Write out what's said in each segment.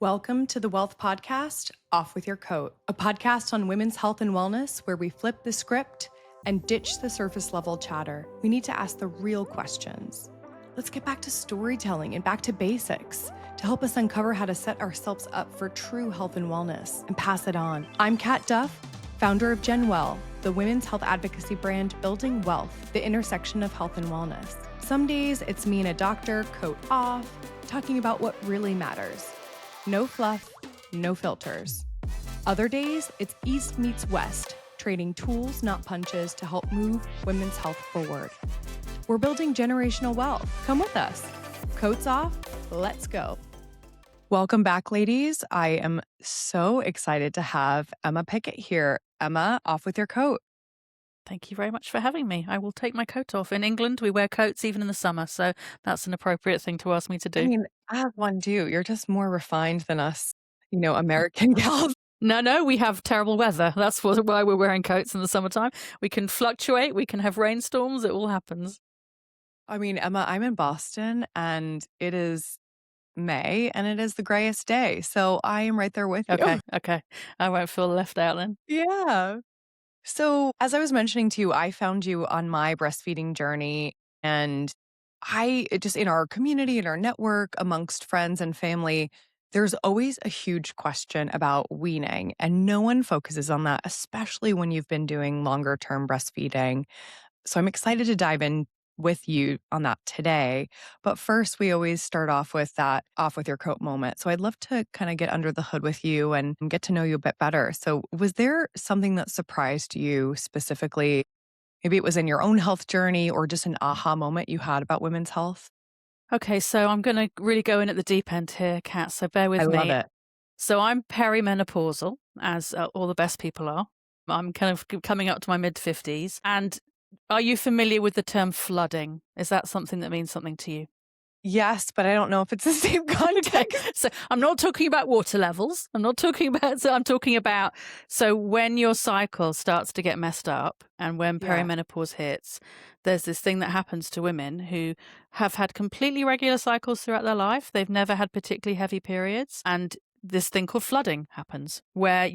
Welcome to the Wealth Podcast, Off With Your Coat, a podcast on women's health and wellness where we flip the script and ditch the surface level chatter. We need to ask the real questions. Let's get back to storytelling and back to basics to help us uncover how to set ourselves up for true health and wellness and pass it on. I'm Kat Duff, founder of GenWell, the women's health advocacy brand building wealth, the intersection of health and wellness. Some days it's me and a doctor, coat off, talking about what really matters. No fluff, no filters. Other days, it's East meets West, trading tools, not punches, to help move women's health forward. We're building generational wealth. Come with us. Coats off, let's go. Welcome back, ladies. I am so excited to have Emma Pickett here. Emma, off with your coat. Thank you very much for having me. I will take my coat off. In England, we wear coats even in the summer, so that's an appropriate thing to ask me to do. I mean, I have one too. You're just more refined than us, American gals. No, we have terrible weather. That's why we're wearing coats in the summertime. We can fluctuate. We can have rainstorms. It all happens. I mean, Emma, I'm in Boston and it is May and it is the grayest day. So I am right there with you. Okay. I won't feel left out then. Yeah. So as I was mentioning to you, I found you on my breastfeeding journey, and just in our community, in our network, amongst friends and family, there's always a huge question about weaning, and no one focuses on that, especially when you've been doing longer term breastfeeding. So I'm excited to dive in with you on that today. But first, we always start off with that off with your coat moment. So I'd love to kind of get under the hood with you and get to know you a bit better. So was there something that surprised you specifically? Maybe it was in your own health journey or just an aha moment you had about women's health? Okay, so I'm going to really go in at the deep end here, Kat, so bear with me. I love it. So I'm perimenopausal, as all the best people are. I'm kind of coming up to my mid-50s. And are you familiar with the term flooding? Is that something that means something to you? Yes, but I don't know if it's the same context. So I'm not talking about water levels. I'm talking about, so when your cycle starts to get messed up and when perimenopause hits, there's this thing that happens to women who have had completely regular cycles throughout their life. They've never had particularly heavy periods. And this thing called flooding happens where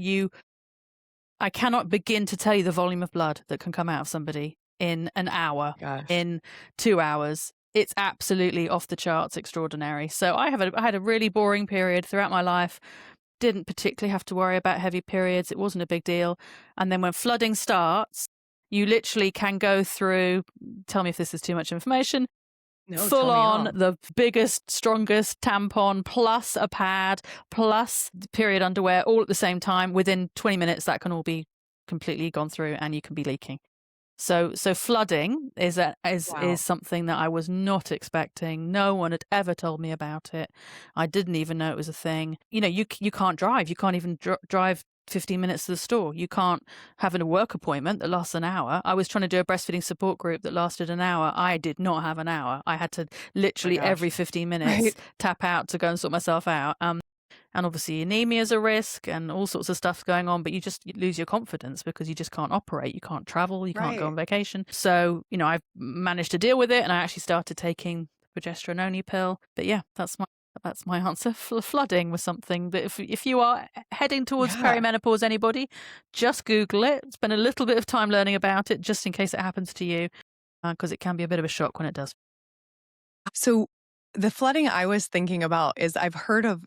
I cannot begin to tell you the volume of blood that can come out of somebody in an hour, in 2 hours. It's absolutely off the charts extraordinary. So I had a really boring period throughout my life. Didn't particularly have to worry about heavy periods. It wasn't a big deal. And then when flooding starts, you literally can go through, tell me if this is too much information, full on the biggest, strongest tampon plus a pad plus period underwear all at the same time. Within 20 minutes, that can all be completely gone through and you can be leaking. So flooding is something that I was not expecting. No one had ever told me about it. I didn't even know it was a thing. You can't drive. You can't even drive 15 minutes to the store. You can't have a work appointment that lasts an hour. I was trying to do a breastfeeding support group that lasted an hour. I did not have an hour. I had to literally every 15 minutes tap out to go and sort myself out. And obviously anemia is a risk and all sorts of stuff going on, but you lose your confidence because you just can't operate. You can't travel. You can't go on vacation. So, I've managed to deal with it and I actually started taking the progesterone-only pill. But yeah, that's my answer. Flooding was something that if you are heading towards perimenopause, anybody, just Google it. Spend a little bit of time learning about it just in case it happens to you because it can be a bit of a shock when it does. So the flooding I was thinking about is I've heard of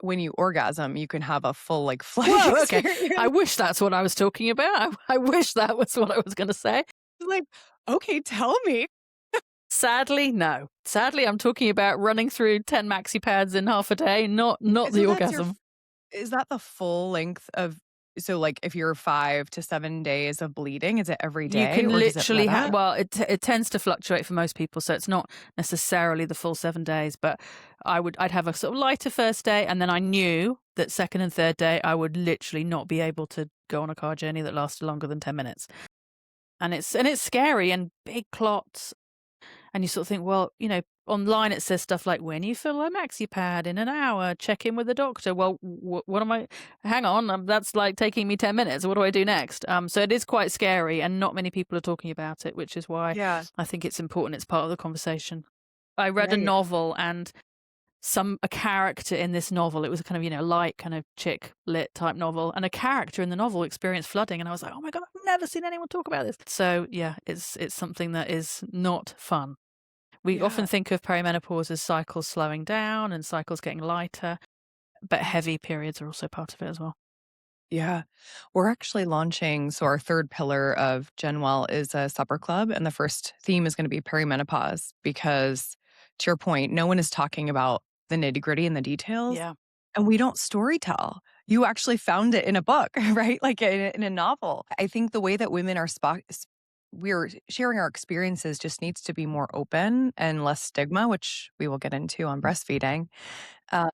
when you orgasm, you can have a full flooding experience. Okay. I wish that's what I was talking about. I wish that was what I was going to say. Okay, tell me. Sadly, no. Sadly, I'm talking about running through 10 maxi pads in half a day, not the orgasm. Is that the full length of? So, if you're 5 to 7 days of bleeding, is it every day? You can literally have. Well, it tends to fluctuate for most people, so it's not necessarily the full 7 days. But I'd have a sort of lighter first day, and then I knew that second and third day I would literally not be able to go on a car journey that lasted longer than 10 minutes. And it's scary and big clots. And you sort of think, well, online it says stuff like, when you fill a maxi pad in an hour, check in with the doctor. Well, what am I? Hang on, that's taking me 10 minutes. What do I do next? So it is quite scary and not many people are talking about it, which is why I think it's important. It's part of the conversation. I read a novel and a character in this novel. It was a kind of, light kind of chick lit type novel, and a character in the novel experienced flooding, and I was like, oh my God, I've never seen anyone talk about this. So yeah, it's something that is not fun. We often Yeah. think of perimenopause as cycles slowing down and cycles getting lighter, but heavy periods are also part of it as well. Yeah. We're actually launching, so our third pillar of Genwell is a supper club, and the first theme is going to be perimenopause because, to your point, no one is talking about the nitty-gritty and the details, Yeah. and we don't story tell. You actually found it in a book, right? Like in a novel. I think the way that women are we're sharing our experiences just needs to be more open and less stigma, which we will get into on breastfeeding. Uh,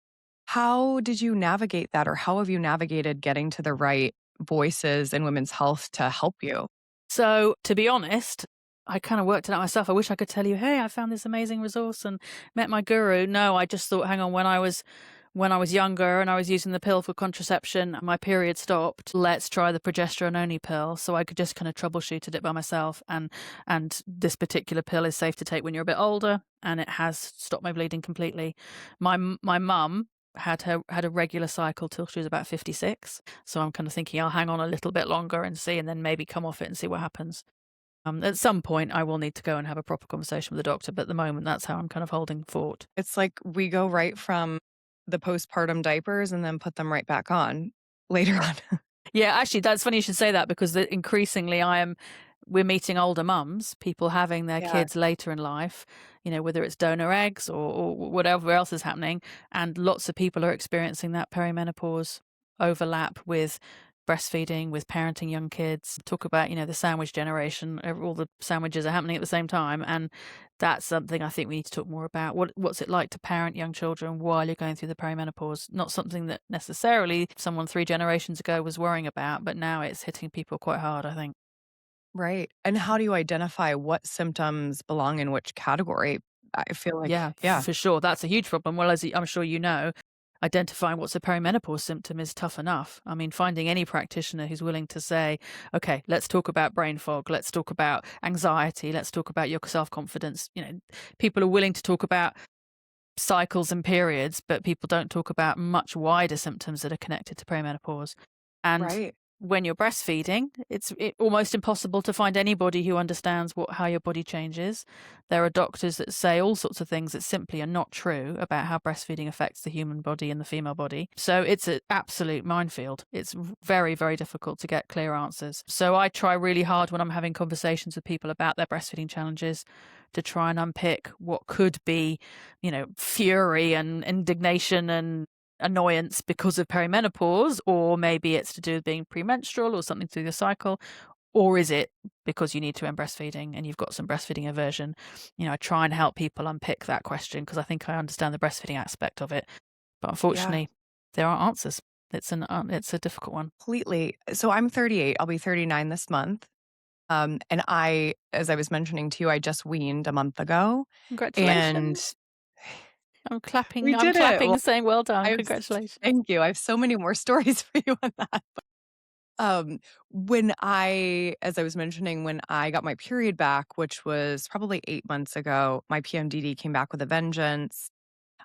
how did you navigate that, or how have you navigated getting to the right voices in women's health to help you? So, to be honest, I kind of worked it out myself. I wish I could tell you, hey, I found this amazing resource and met my guru. No, I just thought, hang on, when I was younger and I was using the pill for contraception, my period stopped. Let's try the progesterone only pill. So I could just kind of troubleshooted it by myself. And this particular pill is safe to take when you're a bit older, and it has stopped my bleeding completely. My mum had a regular cycle till she was about 56. So I'm kind of thinking I'll hang on a little bit longer and see, and then maybe come off it and see what happens. At some point, I will need to go and have a proper conversation with the doctor, but at the moment, that's how I'm kind of holding fort. It's like we go right from the postpartum diapers and then put them right back on later on. Yeah, actually, that's funny you should say that, because increasingly we're meeting older mums, people having their Yeah. kids later in life, whether it's donor eggs or whatever else is happening. And lots of people are experiencing that perimenopause overlap with breastfeeding, with parenting young kids. Talk about, the sandwich generation, all the sandwiches are happening at the same time. And that's something I think we need to talk more about. What's it like to parent young children while you're going through the perimenopause? Not something that necessarily someone 3 generations ago was worrying about, but now it's hitting people quite hard, I think. Right. And how do you identify what symptoms belong in which category? I feel like, Yeah, yeah, for sure. That's a huge problem. Well, as I'm sure you know, identifying what's a perimenopause symptom is tough enough. I mean, finding any practitioner who's willing to say, okay, let's talk about brain fog, let's talk about anxiety, let's talk about your self-confidence. People are willing to talk about cycles and periods, but people don't talk about much wider symptoms that are connected to perimenopause. And right. when you're breastfeeding, it's almost impossible to find anybody who understands how your body changes. There are doctors that say all sorts of things that simply are not true about how breastfeeding affects the human body and the female body. So it's an absolute minefield. It's very, very difficult to get clear answers. So I try really hard when I'm having conversations with people about their breastfeeding challenges to try and unpick what could be, fury and indignation and annoyance because of perimenopause, or maybe it's to do with being premenstrual or something through the cycle, or is it because you need to end breastfeeding and you've got some breastfeeding aversion? I try and help people unpick that question because I think I understand the breastfeeding aspect of it, but Yeah, unfortunately, there aren't answers. It's a difficult one. completely. So I'm 38. I'll be 39 this month. And as I was mentioning to you, I just weaned a month ago, and Congratulations! I'm clapping. we I'm did it. Well, clapping, saying well done. I have, Congratulations. thank you. I have so many more stories for you on that. Um, as I was mentioning, when I got my period back, which was probably 8 months ago, my PMDD came back with a vengeance.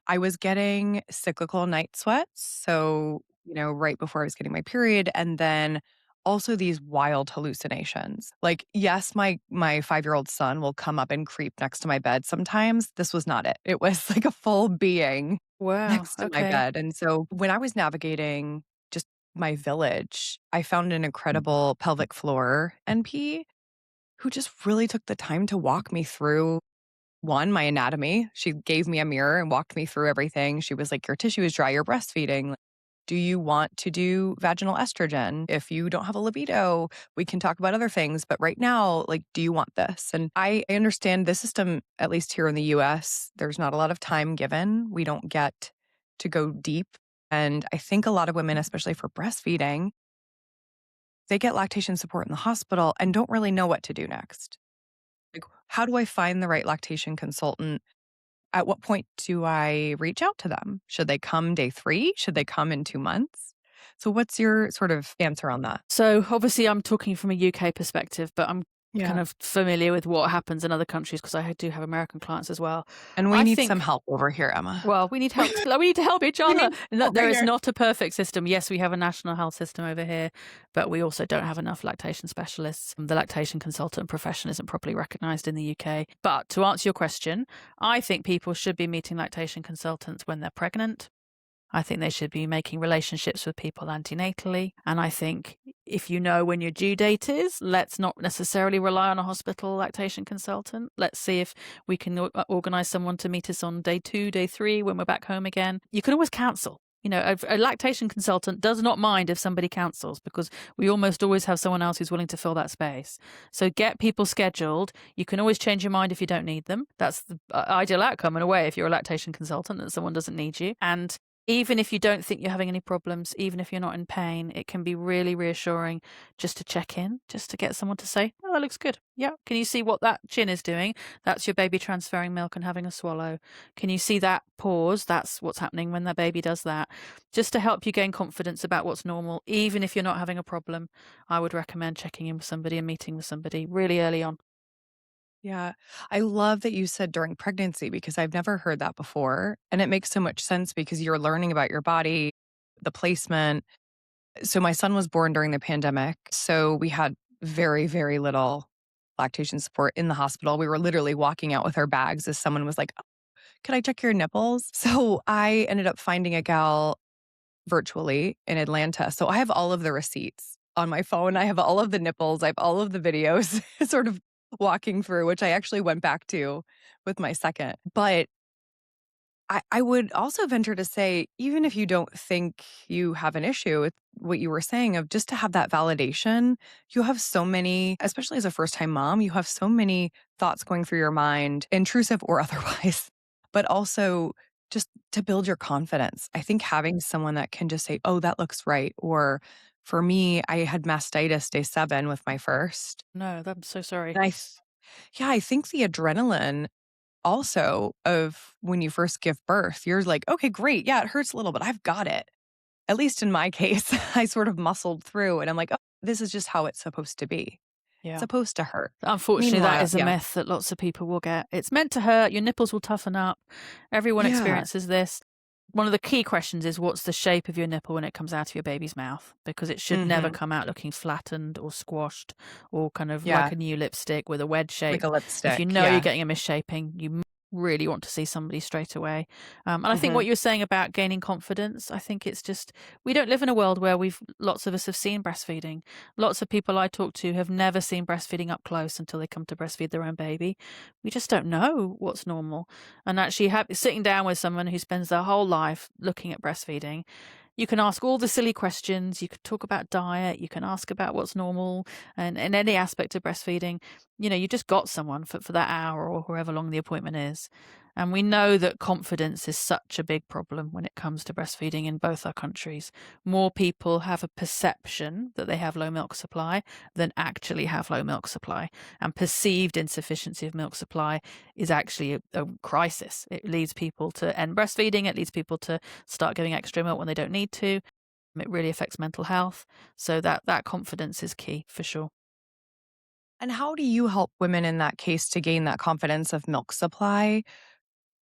I was getting cyclical night sweats. So, right before I was getting my period. And then also these wild hallucinations. Like, yes, my 5-year-old son will come up and creep next to my bed sometimes. This was not it. It was like a full being Wow. next to my Okay. bed. And so when I was navigating just my village, I found an incredible pelvic floor NP who just really took the time to walk me through one, my anatomy. She gave me a mirror and walked me through everything. She was like, your tissue is dry, you're breastfeeding. Like, do you want to do vaginal estrogen? If you don't have a libido, we can talk about other things. But right now, like, do you want this? And I understand the system, at least here in the US, there's not a lot of time given. We don't get to go deep. And I think a lot of women, especially for breastfeeding, they get lactation support in the hospital and don't really know what to do next. Like, how do I find the right lactation consultant? At what point do I reach out to them? Should they come day 3? Should they come in 2 months? So what's your sort of answer on that? So obviously I'm talking from a UK perspective, but I'm kind of familiar with what happens in other countries because I do have American clients as well. And we I need some think help over here, Emma. well, we need help. We need to help each We other. need help There over is here. not a perfect system. Yes, we have a national health system over here, but we also don't have enough lactation specialists. The lactation consultant profession isn't properly recognised in the UK. But to answer your question, I think people should be meeting lactation consultants when they're pregnant. I think they should be making relationships with people antenatally. And I think if you know when your due date is, let's not necessarily rely on a hospital lactation consultant. Let's see if we can organise someone to meet us on day 2, day 3 when we're back home again. You can always cancel. A lactation consultant does not mind if somebody cancels because we almost always have someone else who's willing to fill that space. So get people scheduled. You can always change your mind if you don't need them. That's the ideal outcome in a way if you're a lactation consultant, that someone doesn't need you. And even if you don't think you're having any problems, even if you're not in pain, it can be really reassuring just to check in, just to get someone to say, oh, that looks good. Yeah. Can you see what that chin is doing? That's your baby transferring milk and having a swallow. Can you see that pause? That's what's happening when that baby does that. Just to help you gain confidence about what's normal, even if you're not having a problem, I would recommend checking in with somebody and meeting with somebody really early on. Yeah. I love that you said during pregnancy because I've never heard that before. And it makes so much sense because you're learning about your body, the placement. So my son was born during the pandemic. So we had very, very little lactation support in the hospital. We were literally walking out with our bags as someone was like, oh, could I check your nipples? So I ended up finding a gal virtually in Atlanta. So I have all of the receipts on my phone. I have all of the nipples. I have all of the videos sort of walking through, which I actually went back to with my second. But I would also venture to say, even if you don't think you have an issue with what you were saying of just to have that validation, you have so many, especially as a first time mom, you have so many thoughts going through your mind, intrusive or otherwise, but also just to build your confidence. I think having someone that can just say, oh, that looks right. Or for me, I had mastitis day 7 with my first. No, I'm so sorry. And yeah, I think the adrenaline also of when you first give birth, you're like, okay, great. Yeah, it hurts a little, but I've got it. At least in my case, I sort of muscled through and I'm like, oh, this is just how it's supposed to be. It's Yeah. supposed to hurt. Unfortunately, that Meanwhile, is a yeah. myth that lots of people will get. It's meant to hurt. Your nipples will toughen up. Everyone Yeah. experiences this. One of the key questions is what's the shape of your nipple when it comes out of your baby's mouth? Because it should never Hmm. come out looking flattened or squashed or kind of like Yeah. a new lipstick with a wedge Like shape. a If you lipstick. know you're Yeah. getting a misshaping, you really want to see somebody straight away. And I think Hmm. what you were saying about gaining confidence, I think it's just we don't live in a world where lots of us have seen breastfeeding. Lots of people I talk to have never seen breastfeeding up close until they come to breastfeed their own baby. We just don't know what's normal. And actually, sitting down with someone who spends their whole life looking at breastfeeding, you can ask all the silly questions. You can talk about diet. You can ask about what's normal and in any aspect of breastfeeding. You just got someone for that hour or however long the appointment is. And we know that confidence is such a big problem when it comes to breastfeeding in both our countries. More people have a perception that they have low milk supply than actually have low milk supply. And perceived insufficiency of milk supply is actually a crisis. It leads people to end breastfeeding. It leads people to start giving extra milk when they don't need to. It really affects mental health. So that confidence is key for sure. And how do you help women in that case to gain that confidence of milk supply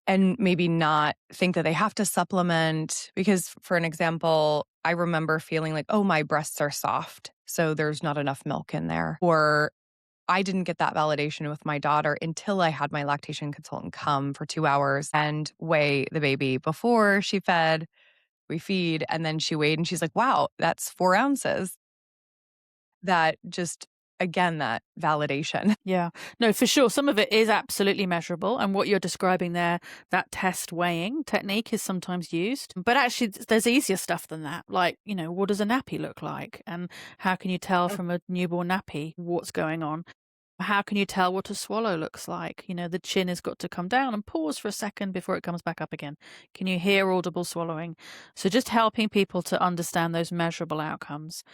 and maybe not think that they have to supplement? Because, for an example, I remember feeling like, oh, my breasts are soft, so there's not enough milk in there. Or I didn't get that validation with my daughter until I had my lactation consultant come for 2 hours and weigh the baby before she fed. We feed, and then she weighed, and she's like, wow, that's 4 ounces. That just, again, that validation. Yeah, no, for sure. Some of it is absolutely measurable. And what you're describing there, that test weighing technique is sometimes used. But actually, there's easier stuff than that. Like, what does a nappy look like? And how can you tell from a newborn nappy what's going on? How can you tell what a swallow looks like? The chin has got to come down and pause for a second before it comes back up again. Can you hear audible swallowing? So just helping people to understand those measurable outcomes.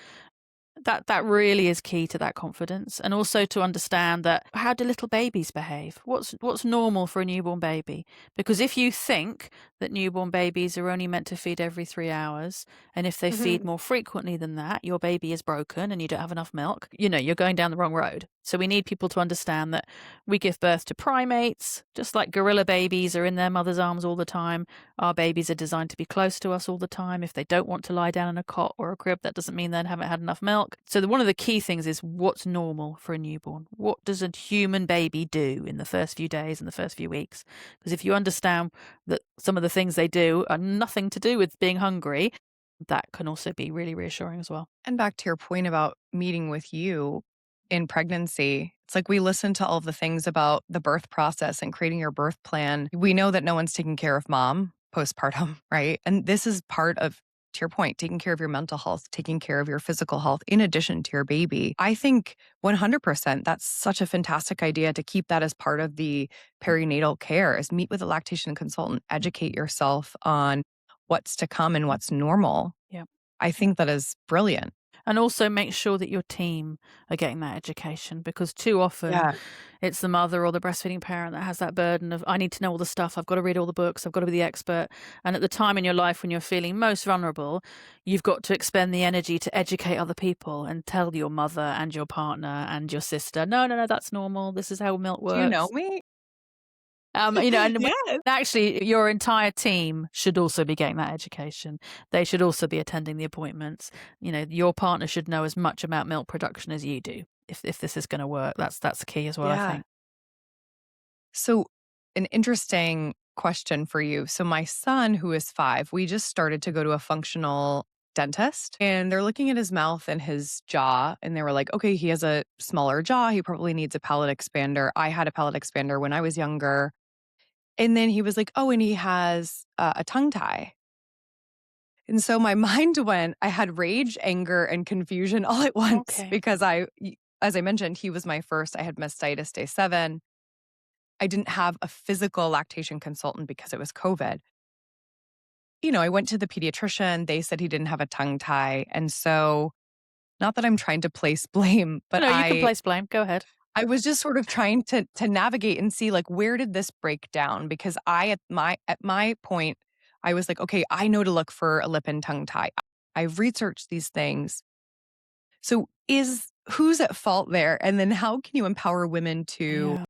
That really is key to that confidence, and also to understand that how do little babies behave? What's normal for a newborn baby? Because if you think that newborn babies are only meant to feed every 3 hours, and if they feed Mhm. more frequently than that, your baby is broken and you don't have enough milk, you're going down the wrong road. So we need people to understand that we give birth to primates, just like gorilla babies are in their mother's arms all the time. Our babies are designed to be close to us all the time. If they don't want to lie down in a cot or a crib, that doesn't mean they haven't had enough milk. So one of the key things is what's normal for a newborn. What does a human baby do in the first few days and the first few weeks? Because if you understand that some of the things they do are nothing to do with being hungry, that can also be really reassuring as well. And back to your point about meeting with you in pregnancy, it's like we listen to all the things about the birth process and creating your birth plan. We know that no one's taking care of mom postpartum, right? And this is part of, to your point, taking care of your mental health, taking care of your physical health in addition to your baby. I think 100% that's such a fantastic idea to keep that as part of the perinatal care, is meet with a lactation consultant, educate yourself on what's to come and what's normal. Yeah. I think that is brilliant. And also make sure that your team are getting that education, because too often it's the mother or the breastfeeding parent that has that burden of, I need to know all the stuff, I've got to read all the books, I've got to be the expert. And at the time in your life when you're feeling most vulnerable, you've got to expend the energy to educate other people and tell your mother and your partner and your sister, no, that's normal. This is how milk works. Do you know me? And Yes. actually, your entire team should also be getting that education. They should also be attending the appointments. Your partner should know as much about milk production as you do. If this is going to work, that's key as well, I think. So, an interesting question for you. So, my son, who is 5, we just started to go to a functional dentist, and they're looking at his mouth and his jaw, and they were like, okay, he has a smaller jaw. He probably needs a palate expander. I had a palate expander when I was younger. And then he was like, oh, and he has a tongue tie. And so my mind went, I had rage, anger, and confusion all at once because as I mentioned, he was my first. I had mastitis day 7. I didn't have a physical lactation consultant because it was COVID. I went to the pediatrician. They said he didn't have a tongue tie. And so, not that I'm trying to place blame, but No, you can place blame. Go ahead. I was just sort of trying to navigate and see, like, where did this break down? Because at my point, I was like, okay, I know to look for a lip and tongue tie. I've researched these things. So who's at fault there? And then how can you empower women to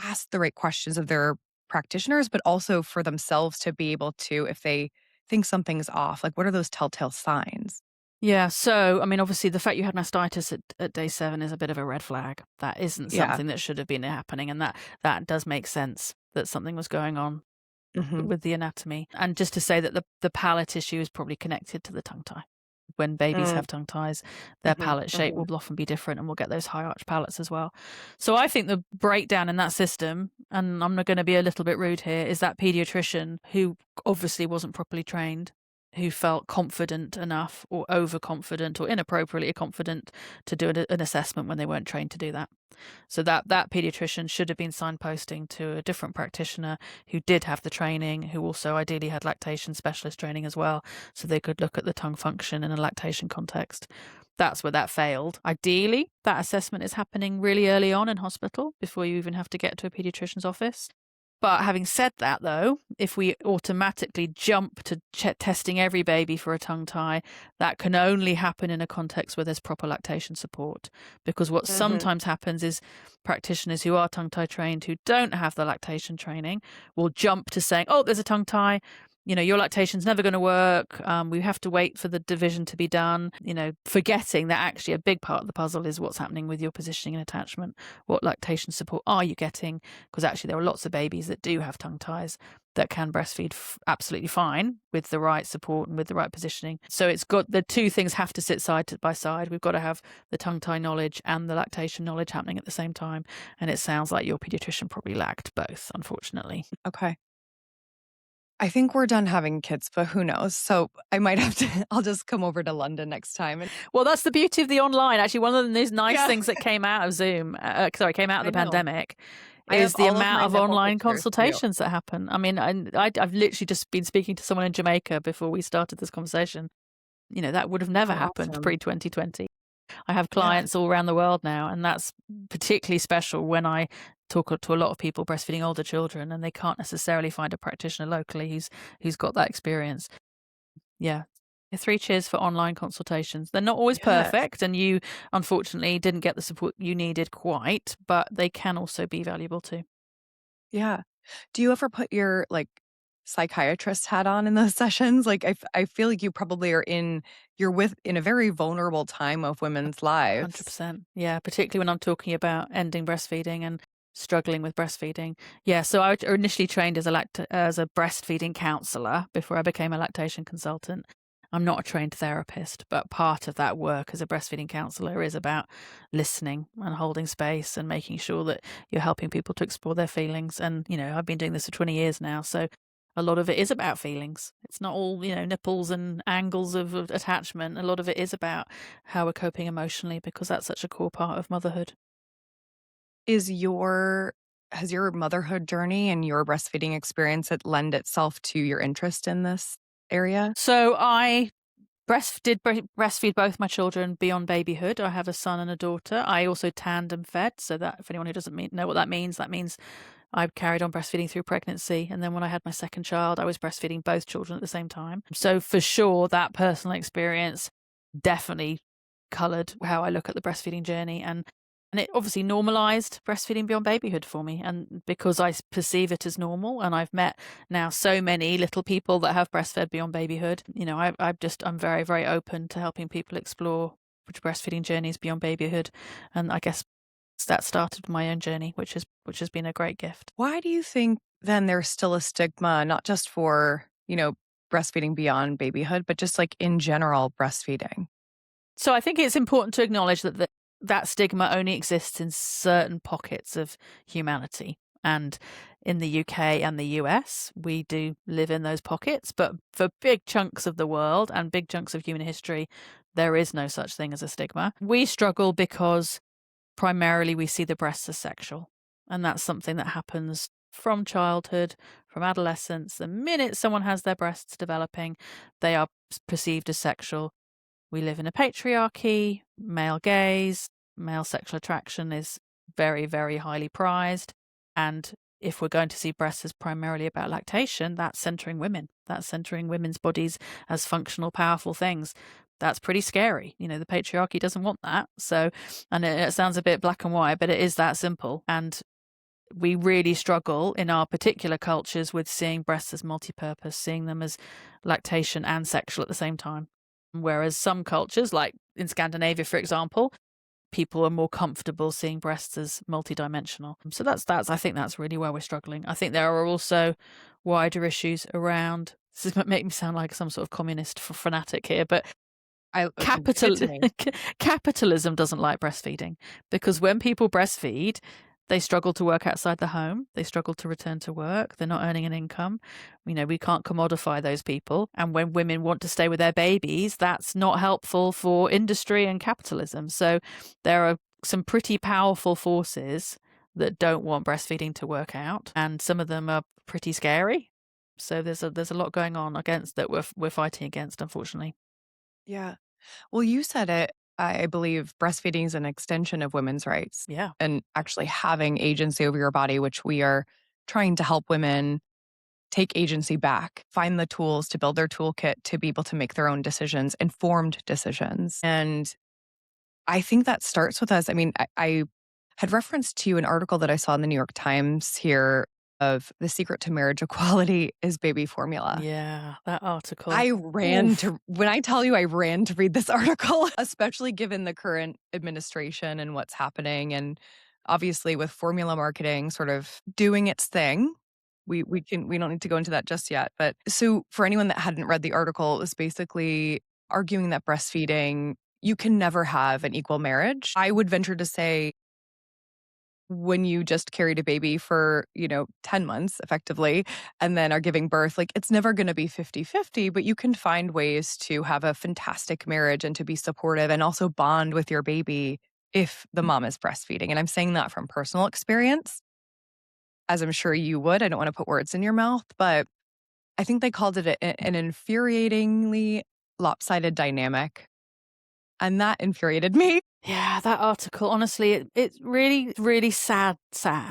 ask the right questions of their practitioners, but also for themselves to be able to, if they think something's off, like, what are those telltale signs? Yeah. So, obviously, the fact you had mastitis at day 7 is a bit of a red flag. That isn't something that should have been happening. And that does make sense that something was going on with the anatomy. And just to say that the palate issue is probably connected to the tongue tie. When babies have tongue ties, their palate shape will often be different, and we'll get those high arch palates as well. So I think the breakdown in that system, and I'm going to be a little bit rude here, is that pediatrician who obviously wasn't properly trained, who felt confident enough or overconfident or inappropriately confident to do an assessment when they weren't trained to do that. So that pediatrician should have been signposting to a different practitioner who did have the training, who also ideally had lactation specialist training as well, so they could look at the tongue function in a lactation context. That's where that failed. Ideally, that assessment is happening really early on in hospital before you even have to get to a pediatrician's office. But having said that, though, if we automatically jump to testing every baby for a tongue tie, that can only happen in a context where there's proper lactation support. Because what sometimes happens is practitioners who are tongue tie trained, who don't have the lactation training, will jump to saying, oh, there's a tongue tie. Your lactation's never going to work. We have to wait for the division to be done, forgetting that actually a big part of the puzzle is what's happening with your positioning and attachment. What lactation support are you getting? Because actually there are lots of babies that do have tongue ties that can breastfeed absolutely fine with the right support and with the right positioning. So the two things have to sit side by side. We've got to have the tongue tie knowledge and the lactation knowledge happening at the same time. And it sounds like your pediatrician probably lacked both, unfortunately. Okay. I think we're done having kids, but who knows? So I might have to, I'll just come over to London next time. Well, that's the beauty of the online. Actually, one of those nice things that came out of Zoom, came out of the pandemic, is the amount of online consultations that happen. I've literally just been speaking to someone in Jamaica before we started this conversation. That would have never happened pre-2020. I have clients all around the world now, and that's particularly special when I talk to a lot of people breastfeeding older children, and they can't necessarily find a practitioner locally who's got that experience. Yeah. 3 cheers for online consultations. They're not always Yes. perfect, and you unfortunately didn't get the support you needed quite, but they can also be valuable too. Yeah. Do you ever put your, like, psychiatrist hat on in those sessions? Like, I feel like you probably you're in a very vulnerable time of women's lives. 100%. Yeah, particularly when I'm talking about ending breastfeeding and struggling with breastfeeding. Yeah, so I initially trained as a breastfeeding counselor before I became a lactation consultant. I'm not a trained therapist, but part of that work as a breastfeeding counselor is about listening and holding space and making sure that you're helping people to explore their feelings. And, I've been doing this for 20 years now, so a lot of it is about feelings. It's not all, nipples and angles of attachment. A lot of it is about how we're coping emotionally, because that's such a core part of motherhood. Has your motherhood journey and your breastfeeding experience lend itself to your interest in this area? So I breastfeed both my children beyond babyhood. I have a son and a daughter. I also tandem fed, so that if anyone who doesn't know what that means I carried on breastfeeding through pregnancy. And then when I had my second child, I was breastfeeding both children at the same time. So for sure, that personal experience definitely coloured how I look at the breastfeeding journey. And it obviously normalised breastfeeding beyond babyhood for me. And because I perceive it as normal, and I've met now so many little people that have breastfed beyond babyhood, I'm very, very open to helping people explore breastfeeding journeys beyond babyhood. And I guess that started my own journey, which has been a great gift. Why do you think then there's still a stigma, not just for, breastfeeding beyond babyhood, but just like in general breastfeeding? So I think it's important to acknowledge that stigma only exists in certain pockets of humanity. And in the UK and the US, we do live in those pockets. But for big chunks of the world and big chunks of human history, there is no such thing as a stigma. We struggle because primarily we see the breasts as sexual. And that's something that happens from childhood, from adolescence. The minute someone has their breasts developing, they are perceived as sexual. We live in a patriarchy, male gaze, male sexual attraction is very, very highly prized. And if we're going to see breasts as primarily about lactation, that's centering women. That's centering women's bodies as functional, powerful things. That's pretty scary. The patriarchy doesn't want that. So, and it sounds a bit black and white, but it is that simple. And we really struggle in our particular cultures with seeing breasts as multi-purpose, seeing them as lactation and sexual at the same time. Whereas some cultures, like in Scandinavia, for example, people are more comfortable seeing breasts as multidimensional. So that's I think that's really where we're struggling. I think there are also wider issues around. This is make me sound like some sort of communist fanatic here, but capitalism doesn't like breastfeeding, because when people breastfeed, they struggle to work outside the home. They struggle to return to work. They're not earning an income. We can't commodify those people. And when women want to stay with their babies, that's not helpful for industry and capitalism. So there are some pretty powerful forces that don't want breastfeeding to work out. And some of them are pretty scary. So there's a lot going on against that we're fighting against, unfortunately. Yeah. Well, you said it. I believe breastfeeding is an extension of women's rights. Yeah. And actually having agency over your body, which we are trying to help women take agency back, find the tools to build their toolkit to be able to make their own decisions, informed decisions. And I think that starts with us. I mean, I had referenced to an article that I saw in the New York Times here of the secret to marriage equality is baby formula. Yeah, that article. When I tell you I ran to read this article, especially given the current administration and what's happening. And obviously with formula marketing sort of doing its thing, we don't need to go into that just yet. But so for anyone that hadn't read the article, it was basically arguing that breastfeeding, you can never have an equal marriage. I would venture to say when you just carried a baby for, 10 months effectively, and then are giving birth, like it's never going to be 50-50, but you can find ways to have a fantastic marriage and to be supportive and also bond with your baby if the mom is breastfeeding. And I'm saying that from personal experience, as I'm sure you would. I don't want to put words in your mouth, but I think they called it an infuriatingly lopsided dynamic. And that infuriated me. Yeah, that article, honestly, it's really, really sad,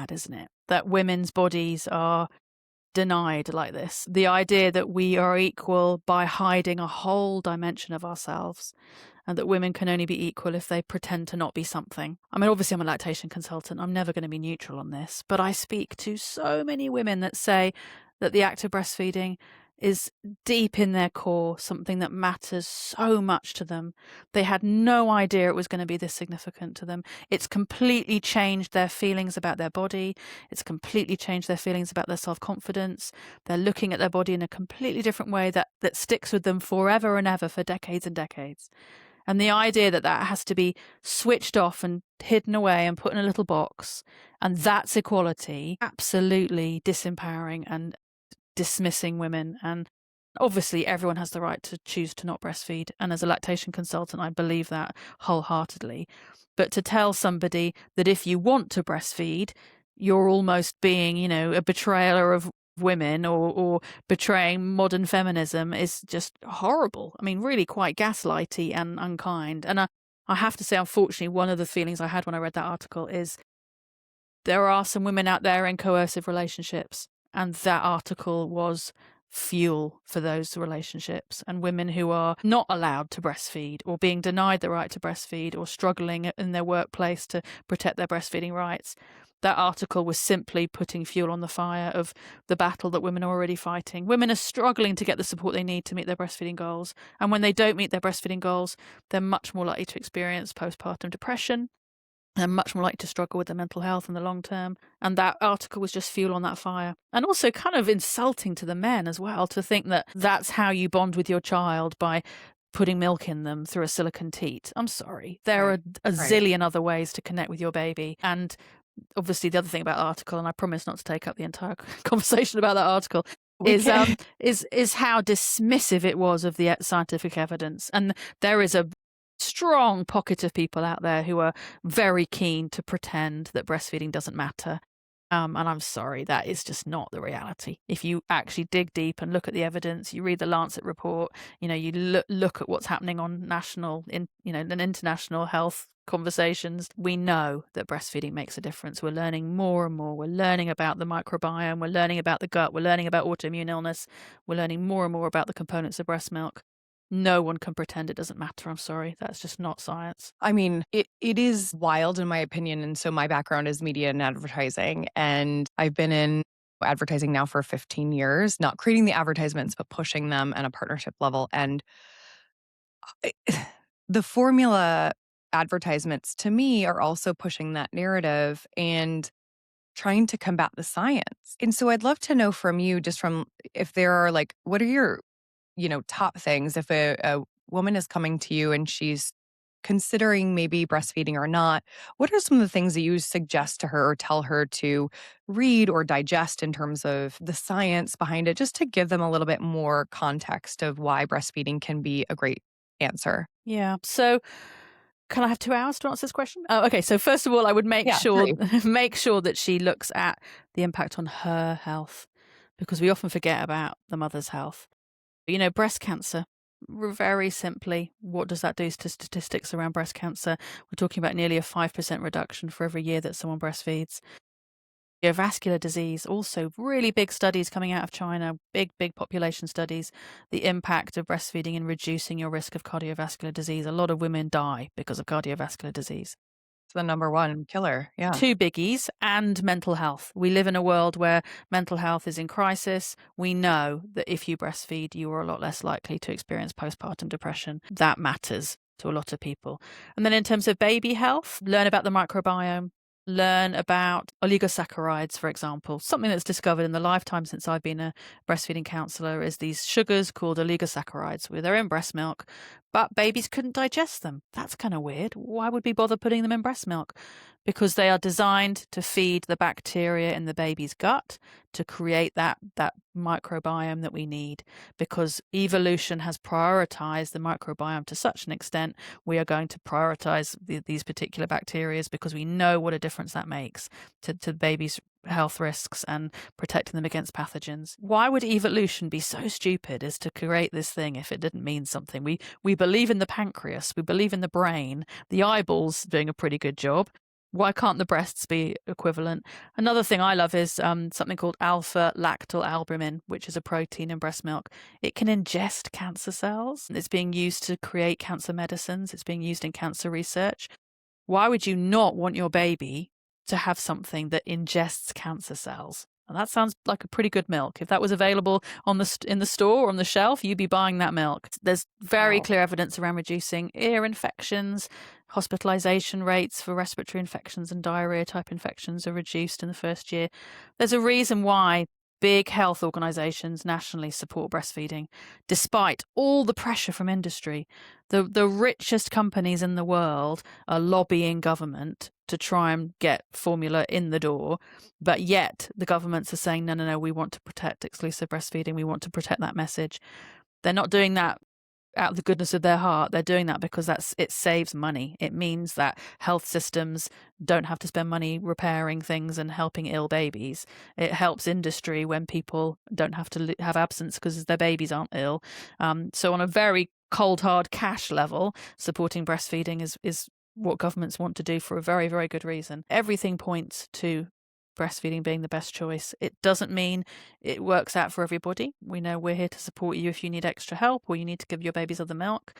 isn't it? That women's bodies are denied like this. The idea that we are equal by hiding a whole dimension of ourselves, and that women can only be equal if they pretend to not be something. I mean, obviously I'm a lactation consultant. I'm never going to be neutral on this, but I speak to so many women that say that the act of breastfeeding is deep in their core, something that matters so much to them. They had no idea it was going to be this significant to them. It's completely changed their feelings about their body. It's completely changed their feelings about their self-confidence. They're looking at their body in a completely different way that sticks with them forever and ever for decades and decades. And the idea that that has to be switched off and hidden away and put in a little box, and that's equality, absolutely disempowering and dismissing women. And obviously everyone has the right to choose to not breastfeed. And as a lactation consultant, I believe that wholeheartedly. But to tell somebody that if you want to breastfeed, you're almost being, you know, a betrayer of women or betraying modern feminism is just horrible. I mean, really quite gaslighty and unkind. And I have to say, unfortunately, one of the feelings I had when I read that article is there are some women out there in coercive relationships, and that article was fuel for those relationships, and women who are not allowed to breastfeed or being denied the right to breastfeed or struggling in their workplace to protect their breastfeeding rights. That article was simply putting fuel on the fire of the battle that women are already fighting. Women are struggling to get the support they need to meet their breastfeeding goals. And when they don't meet their breastfeeding goals, they're much more likely to experience postpartum depression. They're much more likely to struggle with their mental health in the long term. And that article was just fuel on that fire. And also kind of insulting to the men as well, to think that that's how you bond with your child, by putting milk in them through a silicone teat. I'm sorry. There are a zillion other ways to connect with your baby. And obviously the other thing about the article, and I promise not to take up the entire conversation about that article, is how dismissive it was of the scientific evidence. And there is a strong pocket of people out there who are very keen to pretend that breastfeeding doesn't matter. And I'm sorry, that is just not the reality. If you actually dig deep and look at the evidence, you read the Lancet report, you know, you look at what's happening on national, and international health conversations, we know that breastfeeding makes a difference. We're learning more and more. We're learning about the microbiome. We're learning about the gut. We're learning about autoimmune illness. We're learning more and more about the components of breast milk. No one can pretend it doesn't matter. I'm sorry. That's just not science. I mean, it is wild in my opinion. And so my background is media and advertising. And I've been in advertising now for 15 years, not creating the advertisements, but pushing them at a partnership level. And the formula advertisements to me are also pushing that narrative and trying to combat the science. And so I'd love to know from you, just from if there are like, what are your top things if a woman is coming to you and she's considering maybe breastfeeding or not, what are some of the things that you suggest to her or tell her to read or digest in terms of the science behind it, just to give them a little bit more context of why breastfeeding can be a great answer? Yeah. So can I have 2 hours to answer this question? Okay. So first of all, I would make sure that she looks at the impact on her health, because we often forget about the mother's health. Breast cancer, very simply, what does that do to statistics around breast cancer? We're talking about nearly a 5% reduction for every year that someone breastfeeds. Cardiovascular disease, also really big studies coming out of China, big population studies, the impact of breastfeeding in reducing your risk of cardiovascular disease. A lot of women die because of cardiovascular disease. The number one killer. Yeah. 2 biggies, and mental health. We live in a world where mental health is in crisis. We know that if you breastfeed, you are a lot less likely to experience postpartum depression. That matters to a lot of people. And then in terms of baby health, learn about the microbiome, learn about oligosaccharides, for example. Something that's discovered in the lifetime since I've been a breastfeeding counsellor is these sugars called oligosaccharides, where they're in breast milk, but babies couldn't digest them. That's kind of weird. Why would we bother putting them in breast milk? Because they are designed to feed the bacteria in the baby's gut to create that microbiome that we need. Because evolution has prioritized the microbiome to such an extent, we are going to prioritize these particular bacteria, because we know what a difference that makes to the baby's health risks and protecting them against pathogens. Why would evolution be so stupid as to create this thing if it didn't mean something? We believe in the pancreas, we believe in the brain, the eyeballs doing a pretty good job. Why can't the breasts be equivalent? Another thing I love is something called alpha-lactalbumin, which is a protein in breast milk. It can ingest cancer cells. It's being used to create cancer medicines. It's being used in cancer research. Why would you not want your baby to have something that ingests cancer cells? And that sounds like a pretty good milk. If that was available in the store or on the shelf, you'd be buying that milk. There's very clear evidence around reducing ear infections. Hospitalization rates for respiratory infections and diarrhea type infections are reduced in the first year. There's a reason why big health organizations nationally support breastfeeding, despite all the pressure from industry. The richest companies in the world are lobbying government to try and get formula in the door, but yet the governments are saying, no, we want to protect exclusive breastfeeding. We want to protect that message. They're not doing that out of the goodness of their heart. They're doing that because it saves money. It means that health systems don't have to spend money repairing things and helping ill babies. It helps industry when people don't have to have absence because their babies aren't ill. So on a very cold, hard cash level, supporting breastfeeding is what governments want to do for a very, very good reason. Everything points to breastfeeding being the best choice. It doesn't mean it works out for everybody. We know we're here to support you if you need extra help or you need to give your babies other milk.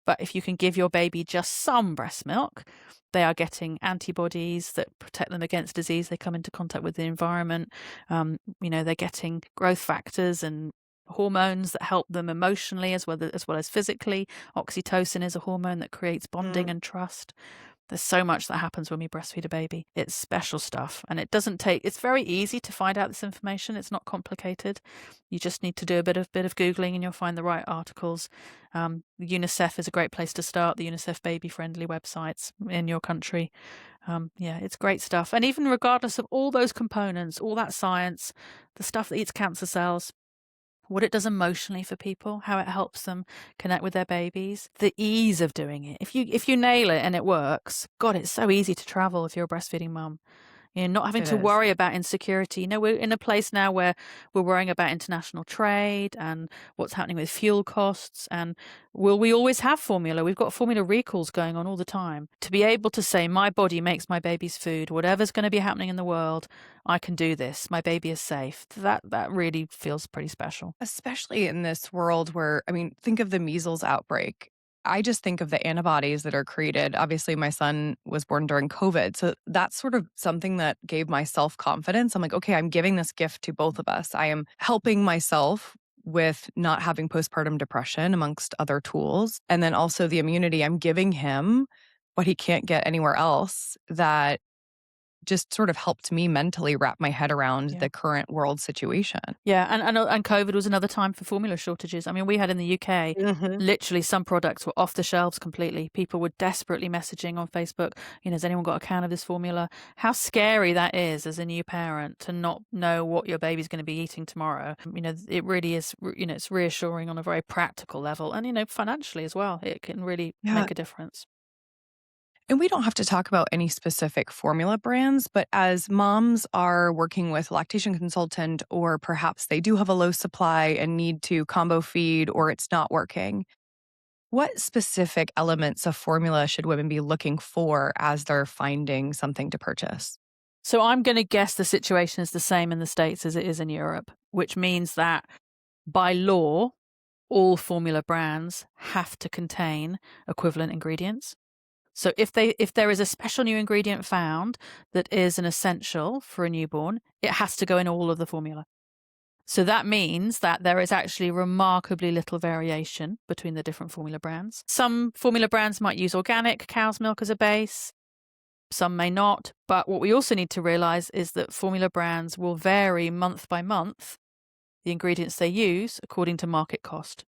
But if you can give your baby just some breast milk, they are getting antibodies that protect them against disease. They come into contact with the environment. They're getting growth factors and hormones that help them emotionally as well as physically. Oxytocin is a hormone that creates bonding and trust. There's so much that happens when we breastfeed a baby. It's special stuff, and it's very easy to find out this information. It's not complicated. You just need to do a bit of Googling and you'll find the right articles. UNICEF is a great place to start, the UNICEF baby-friendly websites in your country. It's great stuff. And even regardless of all those components, all that science, the stuff that eats cancer cells, what it does emotionally for people, how it helps them connect with their babies, the ease of doing it. If you nail it and it works, God, it's so easy to travel if you're a breastfeeding mum. Not having to worry about insecurity. We're in a place now where we're worrying about international trade and what's happening with fuel costs. And will we always have formula? We've got formula recalls going on all the time. To be able to say, my body makes my baby's food, whatever's going to be happening in the world, I can do this. My baby is safe. That really feels pretty special. Especially in this world where, think of the measles outbreak. I just think of the antibodies that are created. Obviously, my son was born during COVID. So that's sort of something that gave my self-confidence. I'm like, okay, I'm giving this gift to both of us. I am helping myself with not having postpartum depression, amongst other tools. And then also the immunity. I'm giving him what he can't get anywhere else, that just sort of helped me mentally wrap my head around the current world situation. Yeah, and COVID was another time for formula shortages. We had in the UK, literally some products were off the shelves completely. People were desperately messaging on Facebook, has anyone got a can of this formula? How scary that is as a new parent to not know what your baby's going to be eating tomorrow. It really is, it's reassuring on a very practical level and, financially as well. It can really make a difference. And we don't have to talk about any specific formula brands, but as moms are working with a lactation consultant, or perhaps they do have a low supply and need to combo feed, or it's not working, what specific elements of formula should women be looking for as they're finding something to purchase? So I'm going to guess the situation is the same in the States as it is in Europe, which means that by law, all formula brands have to contain equivalent ingredients. So if there is a special new ingredient found that is an essential for a newborn, it has to go in all of the formula. So that means that there is actually remarkably little variation between the different formula brands. Some formula brands might use organic cow's milk as a base. Some may not. But what we also need to realize is that formula brands will vary month by month, the ingredients they use, according to market cost.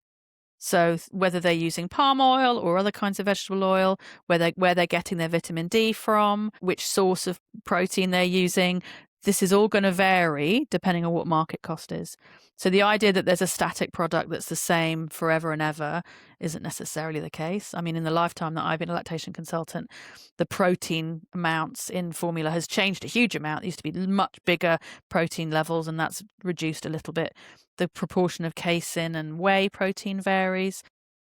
So whether they're using palm oil or other kinds of vegetable oil, where they're getting their vitamin D from, which source of protein they're using, this is all going to vary depending on what market cost is. So the idea that there's a static product that's the same forever and ever isn't necessarily the case. In the lifetime that I've been a lactation consultant, the protein amounts in formula has changed a huge amount. It used to be much bigger protein levels, and that's reduced a little bit. The proportion of casein and whey protein varies.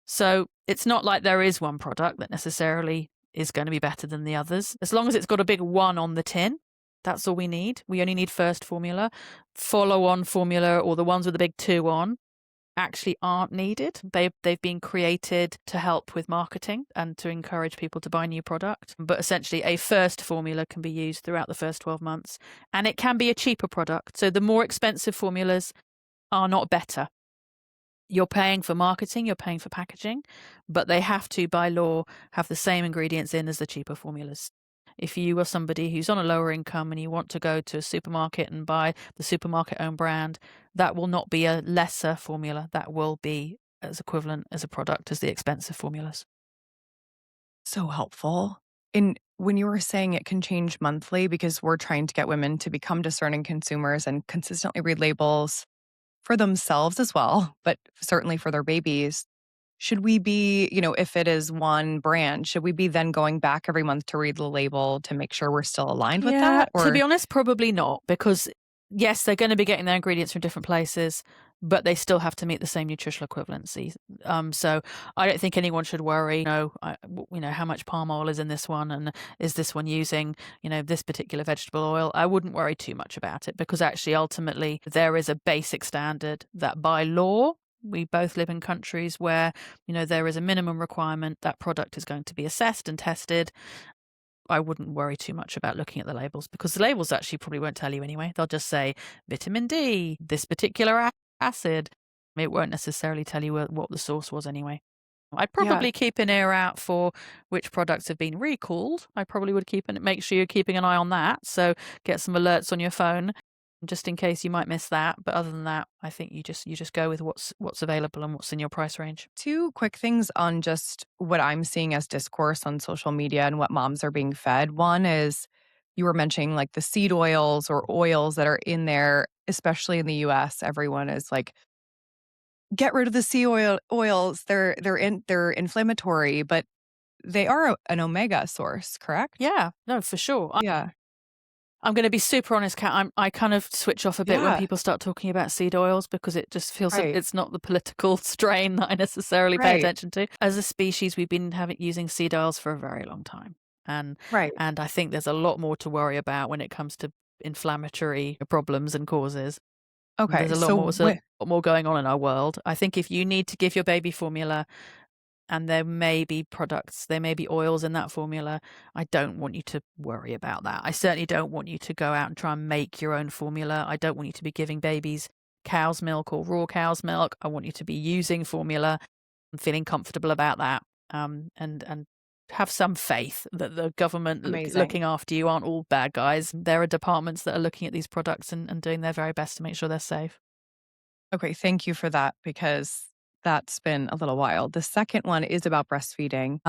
So it's not like there is one product that necessarily is going to be better than the others. As long as it's got a big 1 on the tin, that's all we need. We only need first formula. Follow-on formula, or the ones with the big 2 on, actually aren't needed. They've been created to help with marketing and to encourage people to buy new product. But essentially, a first formula can be used throughout the first 12 months, and it can be a cheaper product. So the more expensive formulas are not better. You're paying for marketing, you're paying for packaging, but they have to, by law, have the same ingredients in as the cheaper formulas. If you are somebody who's on a lower income and you want to go to a supermarket and buy the supermarket own brand, that will not be a lesser formula. That will be as equivalent as a product as the expensive formulas. So helpful. And when you were saying it can change monthly, because we're trying to get women to become discerning consumers and consistently read labels for themselves as well, but certainly for their babies, should we be, if it is one brand, should we be then going back every month to read the label to make sure we're still aligned with that? To be honest, probably not, because yes, they're going to be getting their ingredients from different places, but they still have to meet the same nutritional equivalency. So I don't think anyone should worry, how much palm oil is in this one, and is this one using, this particular vegetable oil? I wouldn't worry too much about it, because actually, ultimately, there is a basic standard that by law, we both live in countries where, there is a minimum requirement that product is going to be assessed and tested. I wouldn't worry too much about looking at the labels, because the labels actually probably won't tell you anyway. They'll just say vitamin D, this particular acid. It won't necessarily tell you what the source was anyway. I'd probably keep an ear out for which products have been recalled. I probably would make sure you're keeping an eye on that. So get some alerts on your phone, just in case you might miss that. But other than that, I think you just go with what's available and what's in your price range. 2 quick things on just what I'm seeing as discourse on social media and what moms are being fed. One is, you were mentioning like the seed oils or oils that are in there, especially in the US. Everyone is like, get rid of the oils. They're inflammatory, but they are an omega source, correct? Yeah, no, for sure. Yeah. I'm going to be super honest, Kat. I kind of switch off a bit when people start talking about seed oils, because it just feels like it's not the political strain that I necessarily pay attention to. As a species, we've been using seed oils for a very long time. And I think there's a lot more to worry about when it comes to inflammatory problems and causes. Okay. There's a lot more going on in our world. I think if you need to give your baby formula, and there may be oils in that formula, I don't want you to worry about that. I certainly don't want you to go out and try and make your own formula. I don't want you to be giving babies cow's milk or raw cow's milk. I want you to be using formula and feeling comfortable about that, and have some faith that the government looking after you aren't all bad guys. There are departments that are looking at these products and doing their very best to make sure they're safe. Okay, thank you for that, because that's been a little while. The second one is about breastfeeding.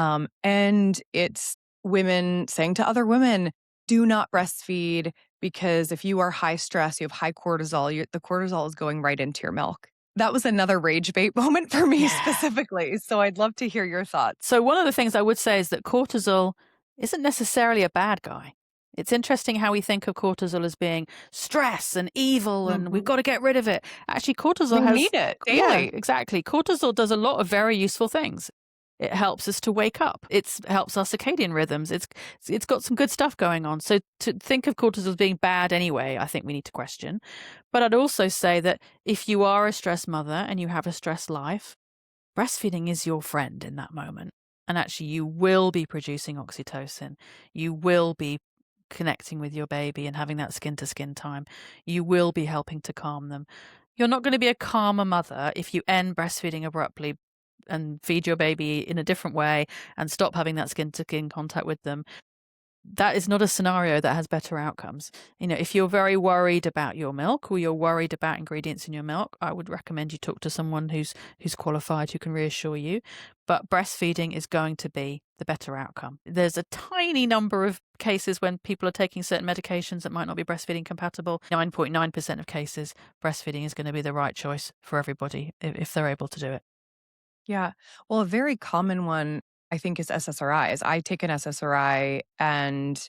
And it's women saying to other women, do not breastfeed, because if you are high stress, you have high cortisol, the cortisol is going right into your milk. That was another rage bait moment for me specifically. So I'd love to hear your thoughts. So one of the things I would say is that cortisol isn't necessarily a bad guy. It's interesting how we think of cortisol as being stress and evil and we've got to get rid of it. Actually, cortisol We need it daily. Yeah, exactly. Cortisol does a lot of very useful things. It helps us to wake up. It helps our circadian rhythms. It's got some good stuff going on. So to think of cortisol as being bad anyway, I think we need to question. But I'd also say that if you are a stressed mother and you have a stressed life, breastfeeding is your friend in that moment. And actually, you will be producing oxytocin. You will be connecting with your baby and having that skin-to-skin time. You will be helping to calm them. You're not going to be a calmer mother if you end breastfeeding abruptly and feed your baby in a different way and stop having that skin-to-skin contact with them. That is not a scenario that has better outcomes. If you're very worried about your milk or you're worried about ingredients in your milk, I would recommend you talk to someone who's qualified, who can reassure you. But breastfeeding is going to be the better outcome. There's a tiny number of cases when people are taking certain medications that might not be breastfeeding compatible. 9.9% of cases, breastfeeding is going to be the right choice for everybody if they're able to do it. Yeah. Well, a very common one, I think, is SSRIs. I take an SSRI and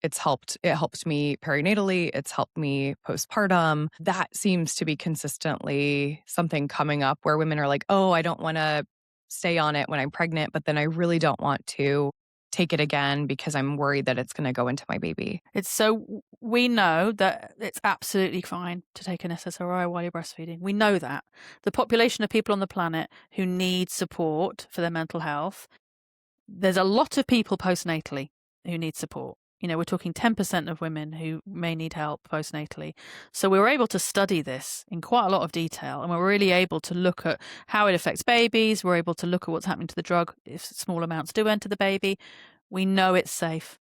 it helped me perinatally. It's helped me postpartum. That seems to be consistently something coming up where women are like, oh, I don't want to stay on it when I'm pregnant, but then I really don't want to take it again because I'm worried that it's going to go into my baby? We know that it's absolutely fine to take an SSRI while you're breastfeeding. We know that. The population of people on the planet who need support for their mental health, there's a lot of people postnatally who need support. We're talking 10% of women who may need help postnatally. So we were able to study this in quite a lot of detail, and we're really able to look at how it affects babies. We're able to look at what's happening to the drug if small amounts do enter the baby. We know it's safe.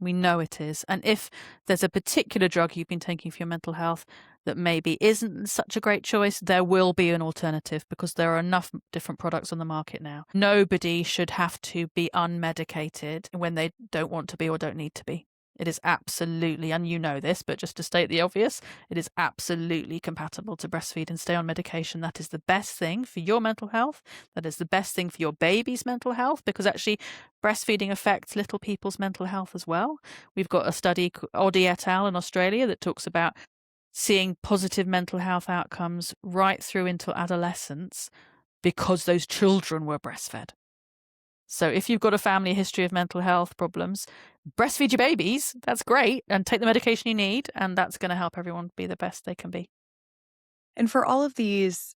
We know it is. And if there's a particular drug you've been taking for your mental health that maybe isn't such a great choice, there will be an alternative because there are enough different products on the market now. Nobody should have to be unmedicated when they don't want to be or don't need to be. It is absolutely, and you know this, but just to state the obvious, it is absolutely compatible to breastfeed and stay on medication. That is the best thing for your mental health. That is the best thing for your baby's mental health, because actually breastfeeding affects little people's mental health as well. We've got a study, Oddy et al. In Australia, that talks about seeing positive mental health outcomes right through into adolescence because those children were breastfed. So if you've got a family history of mental health problems, breastfeed your babies. That's great. And take the medication you need. And that's going to help everyone be the best they can be. And for all of these,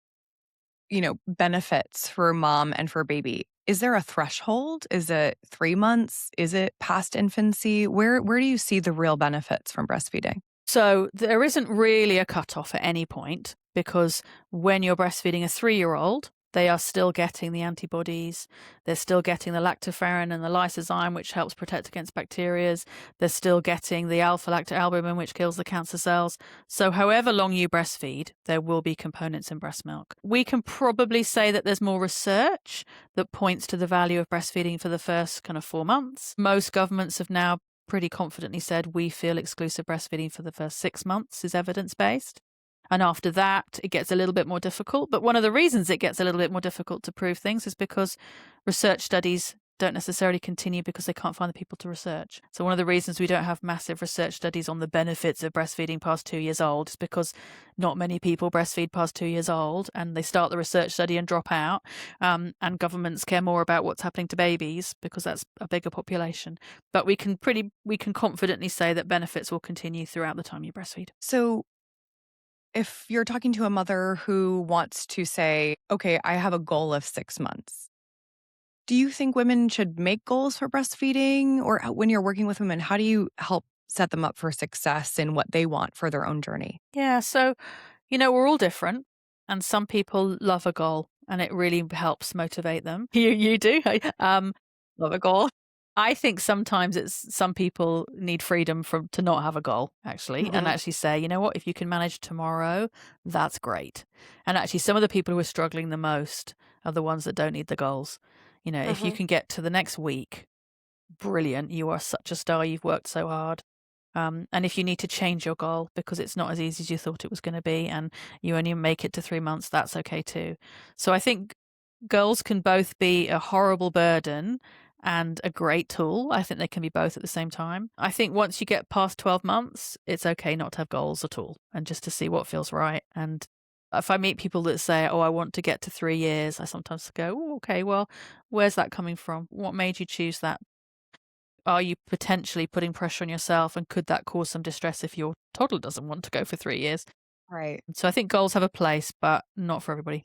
benefits for mom and for baby, is there a threshold? Is it 3 months? Is it past infancy? Where do you see the real benefits from breastfeeding? So there isn't really a cutoff at any point, because when you're breastfeeding a 3-year-old, they are still getting the antibodies. They're still getting the lactoferrin and the lysozyme, which helps protect against bacteria. They're still getting the alpha-lactalbumin, which kills the cancer cells. So however long you breastfeed, there will be components in breast milk. We can probably say that there's more research that points to the value of breastfeeding for the first kind of 4 months. Most governments have now pretty confidently said we feel exclusive breastfeeding for the first 6 months is evidence-based. And after that, it gets a little bit more difficult. But one of the reasons it gets a little bit more difficult to prove things is because research studies don't necessarily continue because they can't find the people to research. So one of the reasons we don't have massive research studies on the benefits of breastfeeding past 2 years old is because not many people breastfeed past 2 years old, and they start the research study and drop out. And governments care more about what's happening to babies because that's a bigger population. But we can confidently say that benefits will continue throughout the time you breastfeed. So if you're talking to a mother who wants to say, okay, I have a goal of 6 months, do you think women should make goals for breastfeeding? Or when you're working with women, how do you help set them up for success in what they want for their own journey? Yeah, so, we're all different, and some people love a goal, and it really helps motivate them. You do? Love a goal. I think sometimes some people need freedom to not have a goal, actually, and actually say, you know what, if you can manage tomorrow, that's great. And actually, some of the people who are struggling the most are the ones that don't need the goals. If you can get to the next week, brilliant. You are such a star. You've worked so hard. And if you need to change your goal because it's not as easy as you thought it was going to be and you only make it to 3 months, that's okay too. So I think goals can both be a horrible burden and a great tool. I think they can be both at the same time. I think once you get past 12 months, it's okay not to have goals at all and just to see what feels right. And if I meet people that say, oh, I want to get to 3 years, I sometimes go, oh, okay, well, where's that coming from? What made you choose that? Are you potentially putting pressure on yourself, and could that cause some distress if your toddler doesn't want to go for 3 years? Right. So I think goals have a place, but not for everybody.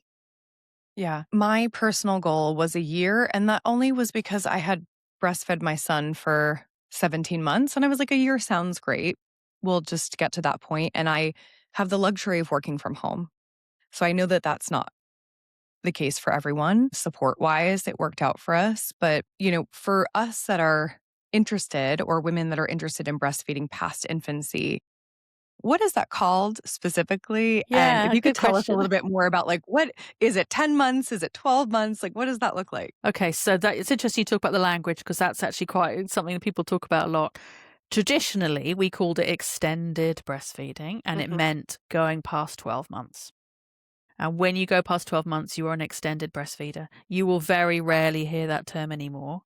Yeah. My personal goal was a year, and that only was because I had breastfed my son for 17 months. And I was like, a year sounds great. We'll just get to that point. And I have the luxury of working from home. So I know that that's not the case for everyone. Support wise, it worked out for us. But, for us that are interested, or women that are interested in breastfeeding past infancy, what is that called specifically? And if you could good tell us a question. little bit more about, like, what is it, 10 months? Is it 12 months? Like, what does that look like? Okay, so it's interesting you talk about the language, because that's actually quite something that people talk about a lot. Traditionally, we called it extended breastfeeding, and it meant going past 12 months. And when you go past 12 months, you are an extended breastfeeder. You will very rarely hear that term anymore,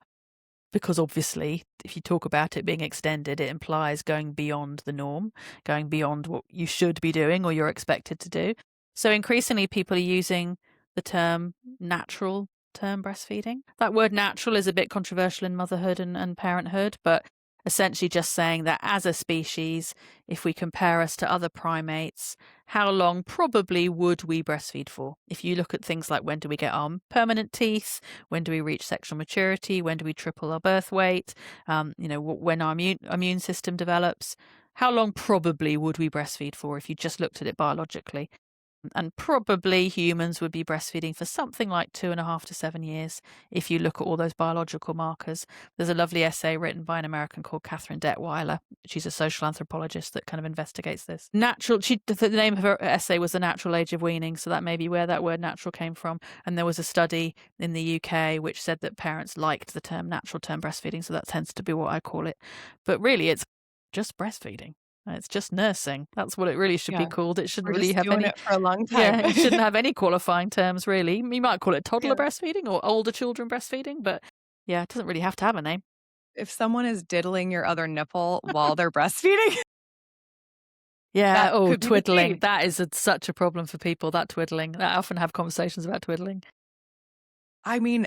because obviously, if you talk about it being extended, it implies going beyond the norm, going beyond what you should be doing or you're expected to do. So increasingly, people are using the term natural term breastfeeding. That word natural is a bit controversial in motherhood and parenthood, but essentially just saying that as a species, if we compare us to other primates, how long probably would we breastfeed for? If you look at things like when do we get our permanent teeth, when do we reach sexual maturity, when do we triple our birth weight, when our immune system develops, how long probably would we breastfeed for if you just looked at it biologically? And probably humans would be breastfeeding for something like 2.5 to 7 years if you look at all those biological markers. There's a lovely essay written by an American called Catherine Detweiler. She's a social anthropologist that kind of investigates this. The name of her essay was The Natural Age of Weaning, so that may be where that word natural came from. And there was a study in the UK which said that parents liked the term natural term breastfeeding, so that tends to be what I call it. But really, it's just breastfeeding. It's just nursing. That's what it really should be called. It shouldn't We're really just have doing any. it for a long Yeah, time. it shouldn't have any qualifying terms, really. You might call it toddler Yeah. breastfeeding or older children breastfeeding, but yeah, it doesn't really have to have a name. If someone is diddling your other nipple while they're breastfeeding, Yeah. that Oh, could be the twiddling. case. That is such a problem for people, that twiddling. I often have conversations about twiddling. I mean,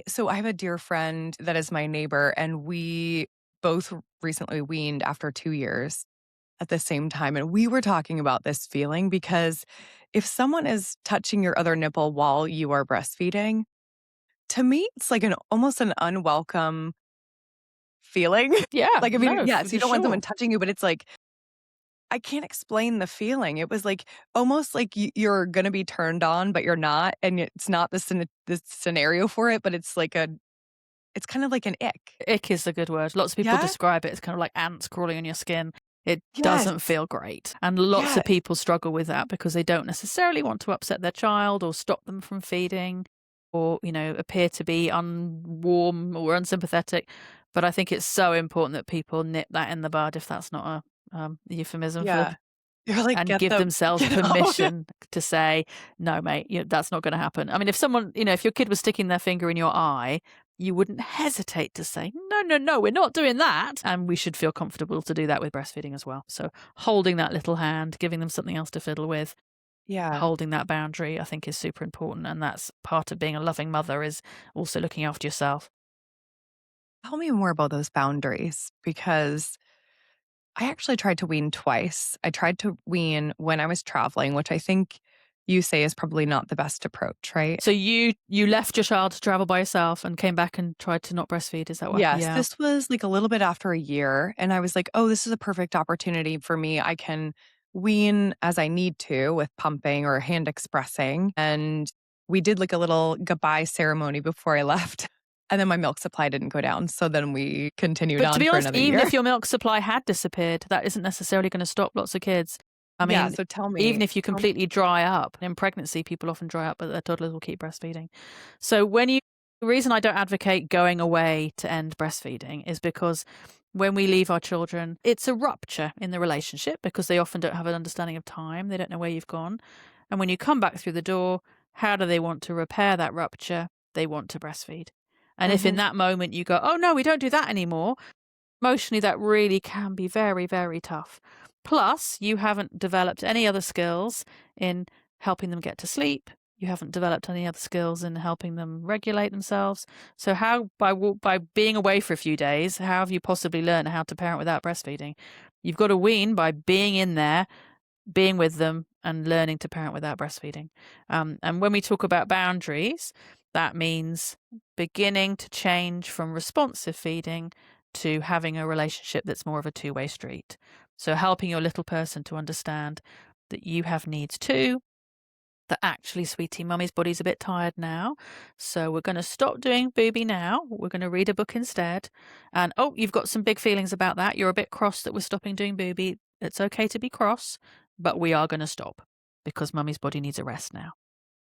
so I have a dear friend that is my neighbor, and we both recently weaned after 2 years at the same time. And we were talking about this feeling because if someone is touching your other nipple while you are breastfeeding, to me, it's like almost an unwelcome feeling. Yeah. Like, I mean, No, yes, for you don't want someone sure. touching you, but it's like, I can't explain the feeling. It was like almost like you're going to be turned on, but you're not. And it's not the scenario for it, but it's like it's kind of like an ick. Ick is a good word. Lots of people Yeah. describe it as kind of like ants crawling on your skin. It Yes. doesn't feel great. And lots Yes. of people struggle with that because they don't necessarily want to upset their child or stop them from feeding or, appear to be unwarm or unsympathetic. But I think it's so important that people nip that in the bud, if that's not a euphemism for Yeah. You're like, and give themselves get out. permission to say, no, mate, that's not going to happen. I mean, if someone, if your kid was sticking their finger in your eye, you wouldn't hesitate to say, no, no, no, we're not doing that. And we should feel comfortable to do that with breastfeeding as well. So holding that little hand, giving them something else to fiddle with, Yeah. holding that boundary, I think is super important. And that's part of being a loving mother, is also looking after yourself. Tell me more about those boundaries because I actually tried to wean twice. I tried to wean when I was traveling, which I think you say is probably not the best approach, right? So you left your child to travel by yourself and came back and tried to not breastfeed. Is that what? Yes, Yeah. this was like a little bit after a year. And I was like, oh, this is a perfect opportunity for me. I can wean as I need to with pumping or hand expressing. And we did like a little goodbye ceremony before I left. And then my milk supply didn't go down. So then we continued But to on be for honest, another even year. if your milk supply had disappeared, that isn't necessarily going to stop lots of kids. I Yeah. mean, So tell even me. if you completely dry up in pregnancy, people often dry up, but their toddlers will keep breastfeeding. So the reason I don't advocate going away to end breastfeeding is because when we leave our children, it's a rupture in the relationship because they often don't have an understanding of time. They don't know where you've gone. And when you come back through the door, how do they want to repair that rupture? They want to breastfeed. And if in that moment you go, oh no, we don't do that anymore, emotionally that really can be very, very tough. Plus, you haven't developed any other skills in helping them get to sleep. You haven't developed any other skills in helping them regulate themselves. So how, by being away for a few days, how have you possibly learned how to parent without breastfeeding? You've got to wean by being in there, being with them, and learning to parent without breastfeeding. And when we talk about boundaries, that means beginning to change from responsive feeding to having a relationship that's more of a two-way street. So helping your little person to understand that you have needs too, that actually, sweetie, mummy's body's a bit tired now. So we're going to stop doing Booby now. We're going to read a book instead. And, oh, you've got some big feelings about that. You're a bit cross that we're stopping doing Booby. It's okay to be cross, but we are going to stop because mummy's body needs a rest now.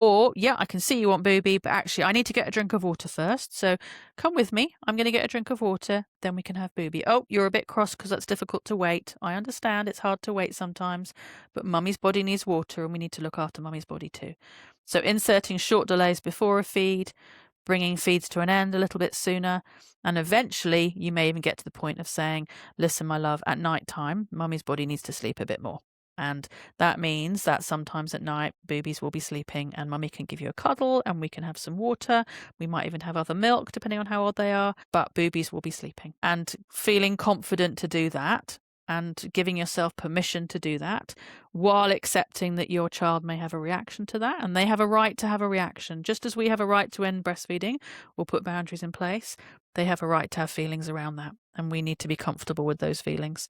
Or, yeah, I can see you want Booby, but actually I need to get a drink of water first. So come with me. I'm going to get a drink of water. Then we can have Booby. Oh, you're a bit cross because that's difficult to wait. I understand it's hard to wait sometimes, but mummy's body needs water and we need to look after mummy's body too. So inserting short delays before a feed, bringing feeds to an end a little bit sooner. And eventually you may even get to the point of saying, listen, my love, at night time, mummy's body needs to sleep a bit more. And that means that sometimes at night, boobies will be sleeping and mummy can give you a cuddle and we can have some water. We might even have other milk, depending on how old they are, but boobies will be sleeping. And feeling confident to do that and giving yourself permission to do that while accepting that your child may have a reaction to that. And they have a right to have a reaction. Just as we have a right to end breastfeeding or put boundaries in place, they have a right to have feelings around that. And we need to be comfortable with those feelings.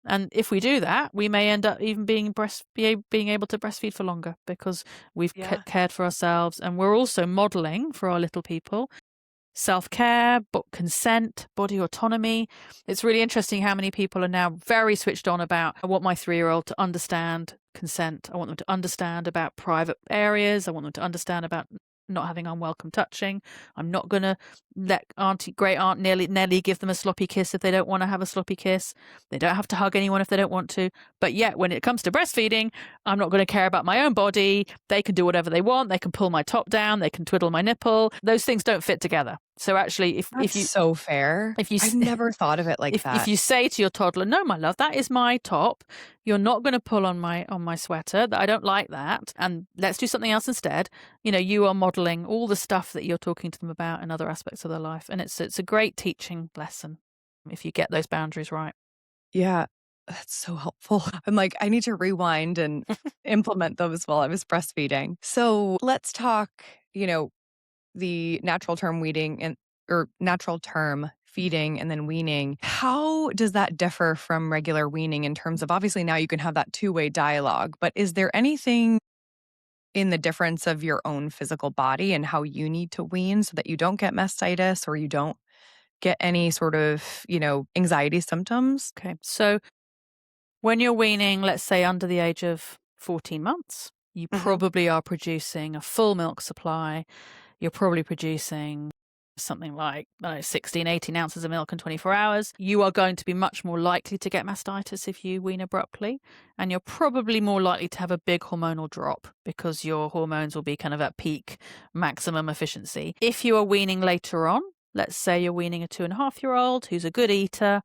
And if we do that, we may end up even being able to breastfeed for longer because we've cared for ourselves. And we're also modeling for our little people self-care, consent, body autonomy. It's really interesting how many people are now very switched on about, I want my 3-year-old to understand consent. I want them to understand about private areas. I want them to understand about not having unwelcome touching. I'm not going to let great aunt Nellie give them a sloppy kiss if they don't want to have a sloppy kiss. They don't have to hug anyone if they don't want to. But yet when it comes to breastfeeding, I'm not going to care about my own body. They can do whatever they want. They can pull my top down. They can twiddle my nipple. Those things don't fit together. So actually, if you so fair, I've never thought of it like that. If you say to your toddler, "No, my love, that is my top. You're not going to pull on my sweater. I don't like that, and let's do something else instead." You are modeling all the stuff that you're talking to them about in other aspects of their life, and it's a great teaching lesson if you get those boundaries right. Yeah, that's so helpful. I'm like, I need to rewind and implement those while I was breastfeeding. So let's talk, the natural term weaning or natural term feeding and then weaning. How does that differ from regular weaning in terms of, obviously now you can have that two-way dialogue, but is there anything in the difference of your own physical body and how you need to wean so that you don't get mastitis or you don't get any sort of, anxiety symptoms? Okay. So when you're weaning, let's say under the age of 14 months, you probably are producing a full milk supply. You're probably producing something like 16, 18 ounces of milk in 24 hours. You are going to be much more likely to get mastitis if you wean abruptly. And you're probably more likely to have a big hormonal drop because your hormones will be kind of at peak maximum efficiency. If you are weaning later on, let's say you're weaning a 2.5-year-old who's a good eater,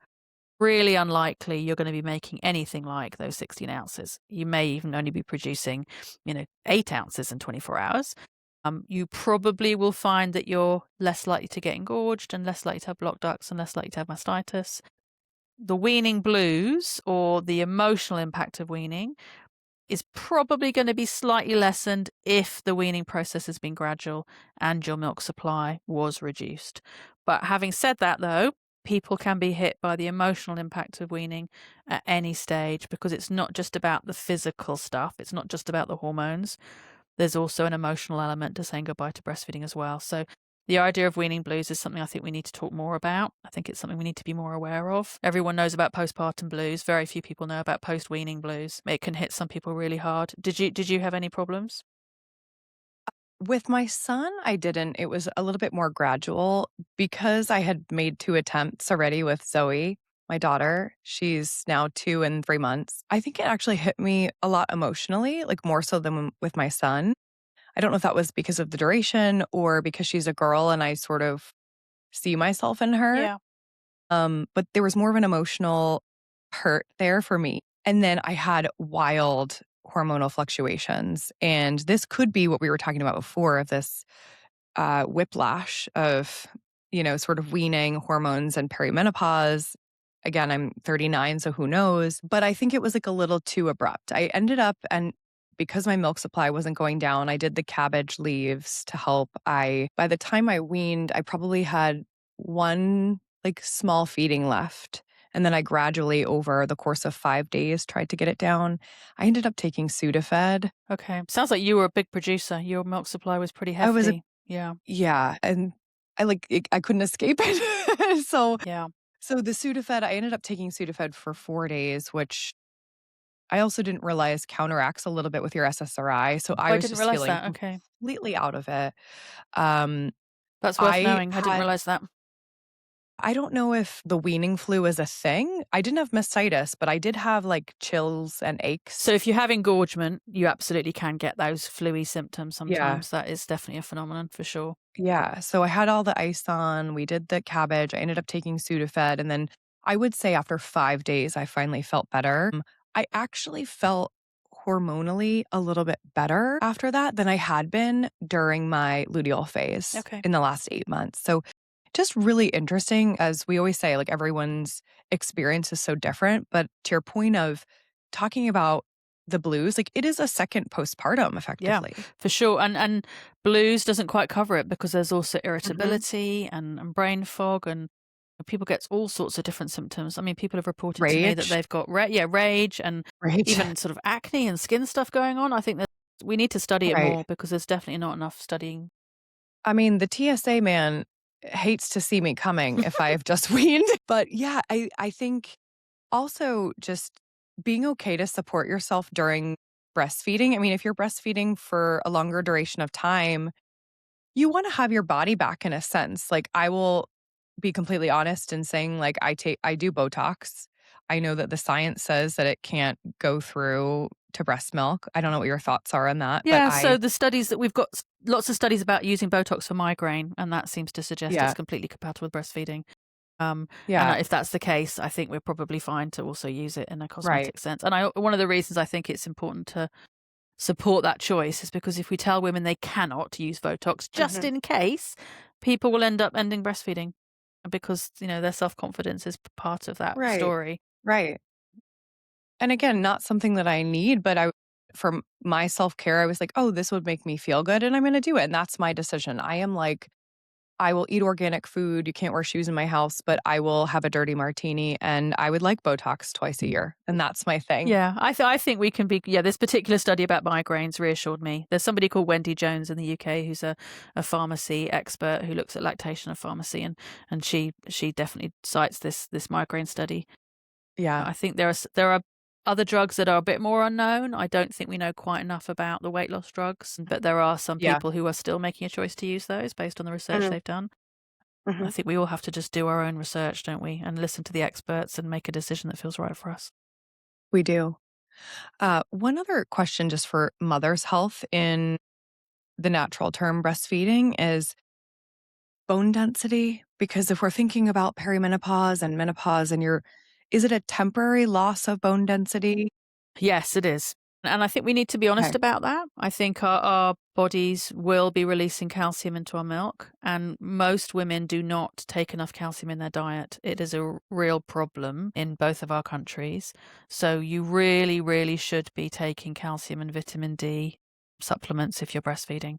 really unlikely you're going to be making anything like those 16 ounces. You may even only be producing, 8 ounces in 24 hours. You probably will find that you're less likely to get engorged and less likely to have blocked ducts and less likely to have mastitis. The weaning blues, or the emotional impact of weaning, is probably going to be slightly lessened if the weaning process has been gradual and your milk supply was reduced. But having said that, though, people can be hit by the emotional impact of weaning at any stage because it's not just about the physical stuff. It's not just about the hormones. There's also an emotional element to saying goodbye to breastfeeding as well. So the idea of weaning blues is something I think we need to talk more about. I think it's something we need to be more aware of. Everyone knows about postpartum blues. Very few people know about post-weaning blues. It can hit some people really hard. Did you have any problems? With my son, I didn't. It was a little bit more gradual because I had made 2 attempts already with Zoe, my daughter. She's now 2 and 3 months. I think it actually hit me a lot emotionally, like more so than with my son. I don't know if that was because of the duration or because she's a girl and I sort of see myself in her. Yeah. But there was more of an emotional hurt there for me. And then I had wild hormonal fluctuations. And this could be what we were talking about before of this whiplash of, sort of weaning hormones and perimenopause. Again, I'm 39, so who knows? But I think it was like a little too abrupt. I ended up, and because my milk supply wasn't going down, I did the cabbage leaves to help. By the time I weaned, I probably had one like small feeding left. And then I gradually, over the course of 5 days, tried to get it down. I ended up taking Sudafed. Okay. Sounds like you were a big producer. Your milk supply was pretty hefty. Yeah. And I couldn't escape it. So Yeah. So the Sudafed, I ended up taking Sudafed for 4 days, which I also didn't realize counteracts a little bit with your SSRI. So I I was didn't just realize feeling that. Okay. completely out of it. Um, That's worth I knowing. I didn't realize that. I don't know if the weaning flu is a thing. I didn't have mastitis, but I did have like chills and aches. So if you have engorgement, you absolutely can get those fluey symptoms sometimes. Yeah. That is definitely a phenomenon for sure. Yeah. So I had all the ice on. We did the cabbage. I ended up taking Sudafed. And then I would say after 5 days, I finally felt better. I actually felt hormonally a little bit better after that than I had been during my luteal phase Okay. in the last 8 months. So just really interesting. As we always say, like everyone's experience is so different. But to your point of talking about the blues, like it is a second postpartum Yeah, effectively. for sure. And blues doesn't quite cover it because there's also Mhm. irritability and brain fog, and people get all sorts of different symptoms. I mean, people have reported to me that Rage. they've got rage and Rage. even sort of acne and skin stuff going on. I think that we need to study it Right. more because there's definitely not enough studying. I mean, the TSA man hates to see me coming if I've just weaned. But yeah, I think also just being okay to support yourself during breastfeeding. I mean, if you're breastfeeding for a longer duration of time, you want to have your body back in a sense. Like I will be completely honest in saying like I do Botox. I know that the science says that it can't go through to breast milk. I don't know what your thoughts are on that, but Yeah, so the studies that we've got, lots of studies about using Botox for migraine, and that seems to suggest it's yeah, completely compatible with breastfeeding. Um, and yeah, if that's the case, I think we're probably fine to also use it in a right. cosmetic sense. And one of the reasons I think it's important to support that choice is because if we tell women they cannot use Botox just Mhm. in case, people will end up ending breastfeeding because, their self-confidence is part of that Right. story. Right. And again, not something that I need, but for my self-care, I was like, "Oh, this would make me feel good, and I'm gonna do it," and that's my decision. I am like, I will eat organic food, you can't wear shoes in my house, but I will have a dirty martini, and I would like Botox twice a year, and that's my thing. Yeah, I think we can be. Yeah, this particular study about migraines reassured me. There's somebody called Wendy Jones in the UK who's a pharmacy expert who looks at lactation and pharmacy, and she definitely cites this migraine study. Yeah. I think there are other drugs that are a bit more unknown. I don't think we know quite enough about the weight loss drugs, but there are some Yeah. people who are still making a choice to use those based on the research Mhm, they've done. I mhm. think we all have to just do our own research, don't we? And listen to the experts and make a decision that feels right for us. We do. One other question just for mother's health in the natural term breastfeeding is bone density, because if we're thinking about perimenopause and menopause and is it a temporary loss of bone density? Yes, it is. And I think we need to be honest Okay. about that. I think our bodies will be releasing calcium into our milk, and most women do not take enough calcium in their diet. It is a real problem in both of our countries. So you really, really should be taking calcium and vitamin D supplements if you're breastfeeding,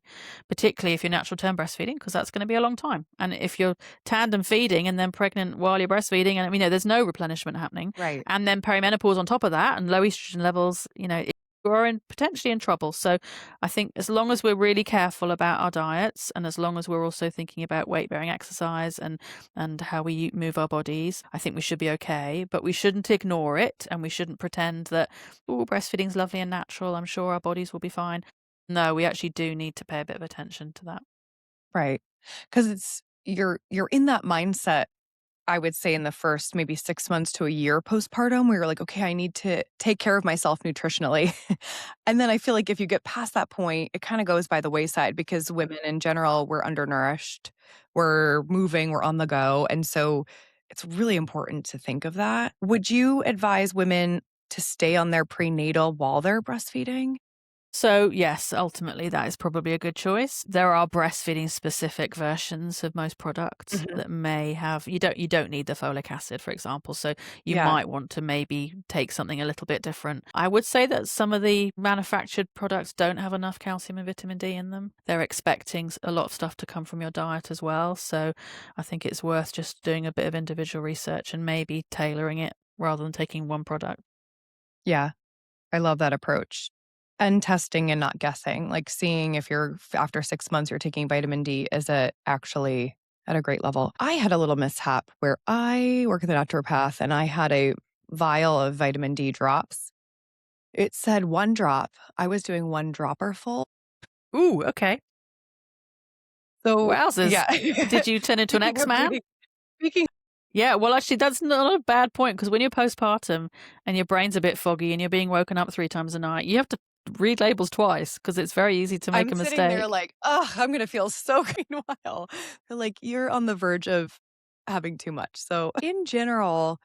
particularly if you're natural term breastfeeding, because that's going to be a long time. And if you're tandem feeding and then pregnant while you're breastfeeding, and there's no replenishment happening, Right. and then perimenopause on top of that and low estrogen levels, you're potentially in trouble. So I think as long as we're really careful about our diets, and as long as we're also thinking about weight bearing exercise and how we move our bodies, I think we should be okay. But we shouldn't ignore it, and we shouldn't pretend that, oh, breastfeeding's lovely and natural, I'm sure our bodies will be fine. No, we actually do need to pay a bit of attention to that. Right. Because you're in that mindset, I would say in the first maybe 6 months to a year postpartum, where you're like, "Okay, I need to take care of myself nutritionally." And then I feel like if you get past that point, it kinda goes by the wayside because women in general, we're undernourished, we're moving, we're on the go, and so it's really important to think of that. Would you advise women to stay on their prenatal while they're breastfeeding? So, yes, ultimately that is probably a good choice. There are breastfeeding specific versions of most products Mhm. that may have you don't need the folic acid, for example. So you Yeah. might want to maybe take something a little bit different. I would say that some of the manufactured products don't have enough calcium and vitamin D in them. They're expecting a lot of stuff to come from your diet as well. So I think it's worth just doing a bit of individual research and maybe tailoring it rather than taking one product. Yeah. I love that approach. And testing and not guessing, like seeing if after 6 months you're taking vitamin D, is it actually at a great level? I had a little mishap where I work with a naturopath and I had a vial of vitamin D drops. It said 1 drop. I was doing 1 dropper full. Ooh, okay. So, Wowzers. yeah. Did you turn into an Speaking of X-Man? speaking Yeah, well, actually, that's not a bad point because when you're postpartum and your brain's a bit foggy and you're being woken up 3 times a night, you have to read labels twice because it's very easy to make I'm a sitting there mistake. like, "Ugh, I'm gonna feel so meanwhile." They're like, "You're on the verge of having too much." So, in general,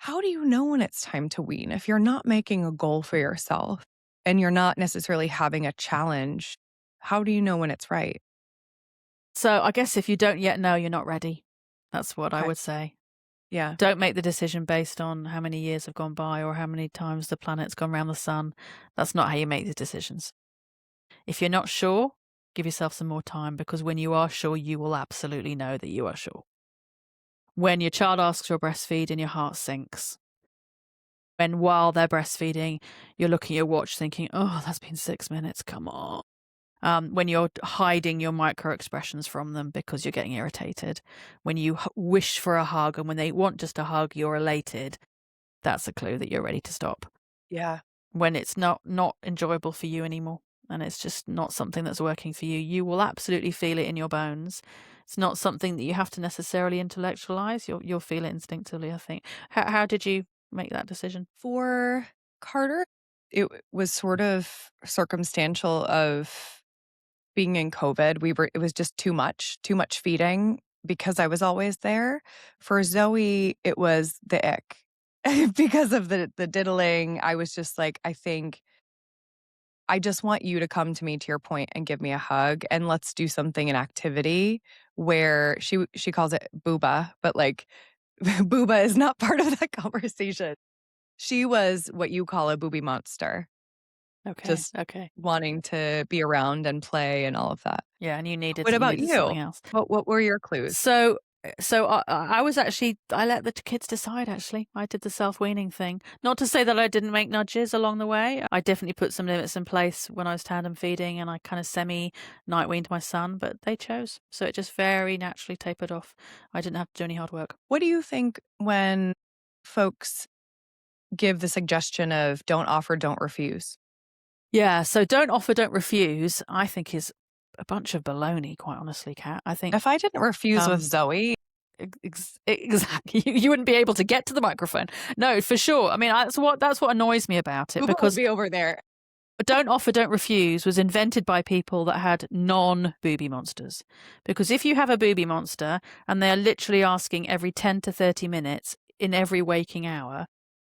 How do you know when it's time to wean? If you're not making a goal for yourself and you're not necessarily having a challenge, how do you know when it's right? So I guess if you don't yet know, you're not ready. That's what I Okay. would say. Yeah. Don't make the decision based on how many years have gone by or how many times the planet's gone around the sun. That's not how you make the decisions. If you're not sure, give yourself some more time, because when you are sure, you will absolutely know that you are sure. When your child asks for breastfeed and your heart sinks, when while they're breastfeeding, you're looking at your watch thinking, oh, that's been 6 minutes, come on. When you're hiding your micro expressions from them because you're getting irritated, when you wish for a hug and when they want just a hug, you're elated, that's a clue that you're ready to stop. Yeah. When it's not enjoyable for you anymore and it's just not something that's working for you, you will absolutely feel it in your bones. It's not something that you have to necessarily intellectualize. You'll feel it instinctively, I think. How did you make that decision? For Carter, it was sort of circumstantial of being in COVID. It was just too much feeding because I was always there. For Zoe, it was the ick. Because of the diddling. I was just like, I think I just want you to come to me, to your point, and give me a hug, and let's do something, an activity where she calls it booba, but like booba is not part of that conversation. She was what you call a booby monster, Okay. just Okay. wanting to be around and play and all of that. Yeah, and you What about needed you? something else. What were your clues? So I was actually, I let the kids decide, actually. I did the self-weaning thing. Not to say that I didn't make nudges along the way. I definitely put some limits in place when I was tandem feeding, and I kind of semi-night weaned my son, but they chose. So it just very naturally tapered off. I didn't have to do any hard work. What do you think when folks give the suggestion of don't offer, don't refuse? Yeah, so don't offer, don't refuse, I think is a bunch of baloney, quite honestly, Kat. I think If I didn't refuse with um Zoe, exactly. You wouldn't be able to get to the microphone. No, for sure. I mean, that's what annoys me about it, Booba would because be over there. don't offer, don't refuse was invented by people that had non-booby monsters. Because if you have a booby monster and they're literally asking every 10 to 30 minutes in every waking hour,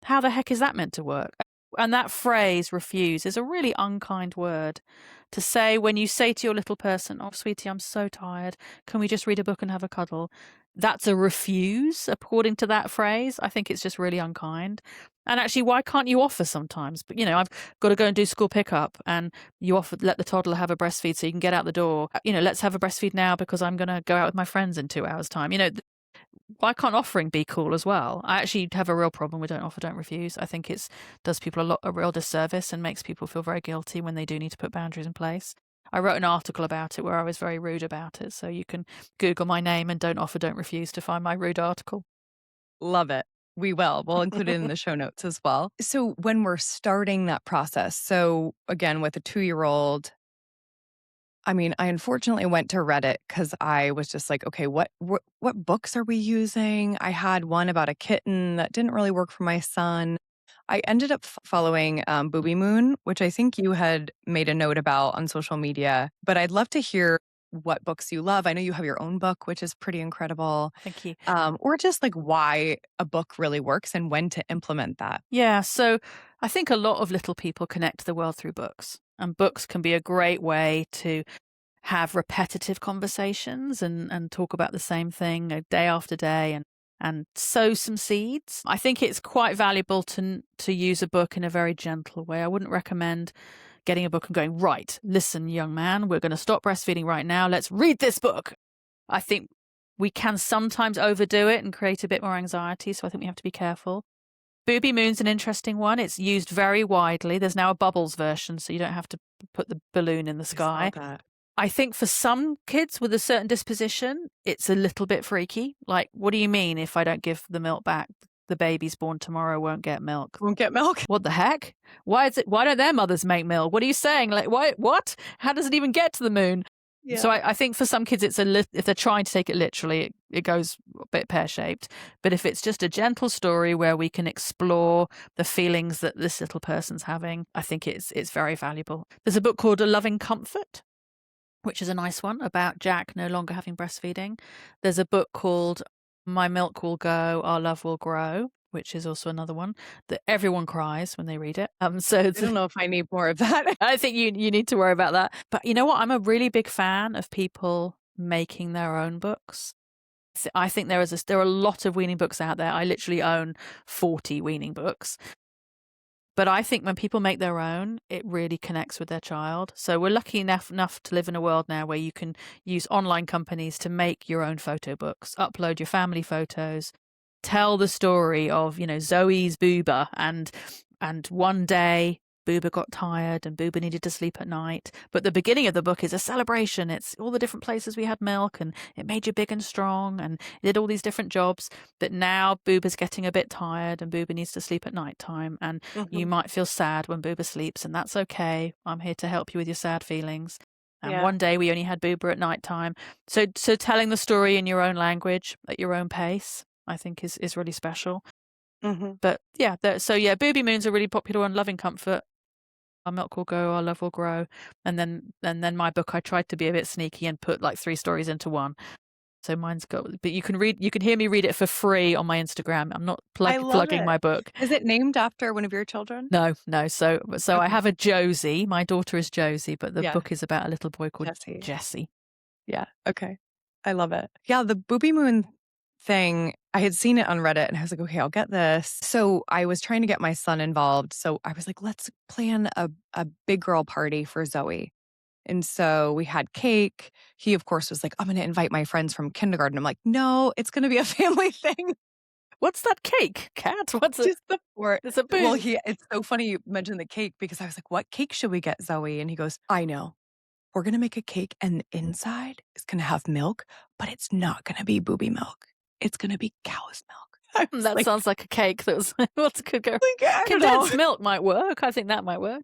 how the heck is that meant to work? And that phrase, refuse, is a really unkind word to say when you say to your little person, oh, sweetie, I'm so tired. Can we just read a book and have a cuddle? That's a refuse, according to that phrase. I think it's just really unkind. And actually, why can't you offer sometimes? But, I've got to go and do school pickup, and you offer, let the toddler have a breastfeed so you can get out the door. Let's have a breastfeed now because I'm going to go out with my friends in 2 hours' time. Why can't offering be cool as well? I actually have a real problem with don't offer, don't refuse. I think it does people a real disservice and makes people feel very guilty when they do need to put boundaries in place. I wrote an article about it where I was very rude about it. So you can Google my name and don't offer, don't refuse to find my rude article. Love it. We will. We'll include it in the show notes as well. So when we're starting that process, so again, with a 2-year-old, I mean, I unfortunately went to Reddit because I was just like, okay, what books are we using? I had one about a kitten that didn't really work for my son. I ended up following Booby Moon, which I think you had made a note about on social media. But I'd love to hear what books you love. I know you have your own book, which is pretty incredible. Thank you. Or just like why a book really works and when to implement that. Yeah, so I think a lot of little people connect to the world through books, and books can be a great way to have repetitive conversations and talk about the same thing day after day and sow some seeds. I think it's quite valuable to use a book in a very gentle way. I wouldn't recommend getting a book and going, right, listen, young man, we're going to stop breastfeeding right now. Let's read this book. I think we can sometimes overdo it and create a bit more anxiety. So I think we have to be careful. Booby Moon's an interesting one. It's used very widely. There's now a bubbles version, so you don't have to put the balloon in the sky. I think for some kids with a certain disposition, it's a little bit freaky. Like, what do you mean if I don't give the milk back, the baby's born tomorrow won't get milk? Won't get milk? What the heck? Why don't their mothers make milk? What are you saying? Like, what? How does it even get to the moon? Yeah. So I think for some kids, it's if they're trying to take it literally, it goes a bit pear-shaped. But if it's just a gentle story where we can explore the feelings that this little person's having, I think it's very valuable. There's a book called A Loving Comfort, which is a nice one about Jack no longer having breastfeeding. There's a book called My Milk Will Go, Our Love Will Grow. which is also another one that everyone cries when they read it. So I don't know if I need more of that. I think you need to worry about that. But you know what? I'm a really big fan of people making their own books. I think there are a lot of weaning books out there. I literally own 40 weaning books. But I think when people make their own, it really connects with their child. So we're lucky enough to live in a world now where you can use online companies to make your own photo books, upload your family photos, tell the story of, Zoe's Booba and one day Booba got tired and Booba needed to sleep at night. But the beginning of the book is a celebration. It's all the different places we had milk and it made you big and strong and it did all these different jobs. But now Booba's getting a bit tired and Booba needs to sleep at night time. And you might feel sad when Booba sleeps, and that's okay. I'm here to help you with your sad feelings. And one day we only had Booba at night time. So telling the story in your own language at your own pace, I think is really special. But Booby Moon's a really popular one. Loving Comfort, Our Milk Will Go, Our Love Will Grow, and then my book, I tried to be a bit sneaky and put like 3 stories into one. So mine's got, but you can hear me read it for free on my Instagram. I'm not plugging my book. Is it named after one of your children? No. So okay. I have a Josie. My daughter is Josie, but the book is about a little boy called Jesse. Yeah. Okay. I love it. Yeah. The Booby Moon thing, I had seen it on Reddit and I was like, okay, I'll get this. So I was trying to get my son involved. So I was like, let's plan a big girl party for Zoe. And so we had cake. He, of course, was like, I'm going to invite my friends from kindergarten. I'm like, no, it's going to be a family thing. What's that cake, Kat? What's just the fort? It's a boob. Well, it's so funny you mentioned the cake because I was like, what cake should we get Zoe? And he goes, I know. We're going to make a cake and the inside is going to have milk, but it's not going to be booby milk. It's going to be cow's milk. That sounds like a cake that was, what could go? Like, condensed milk might work. I think that might work.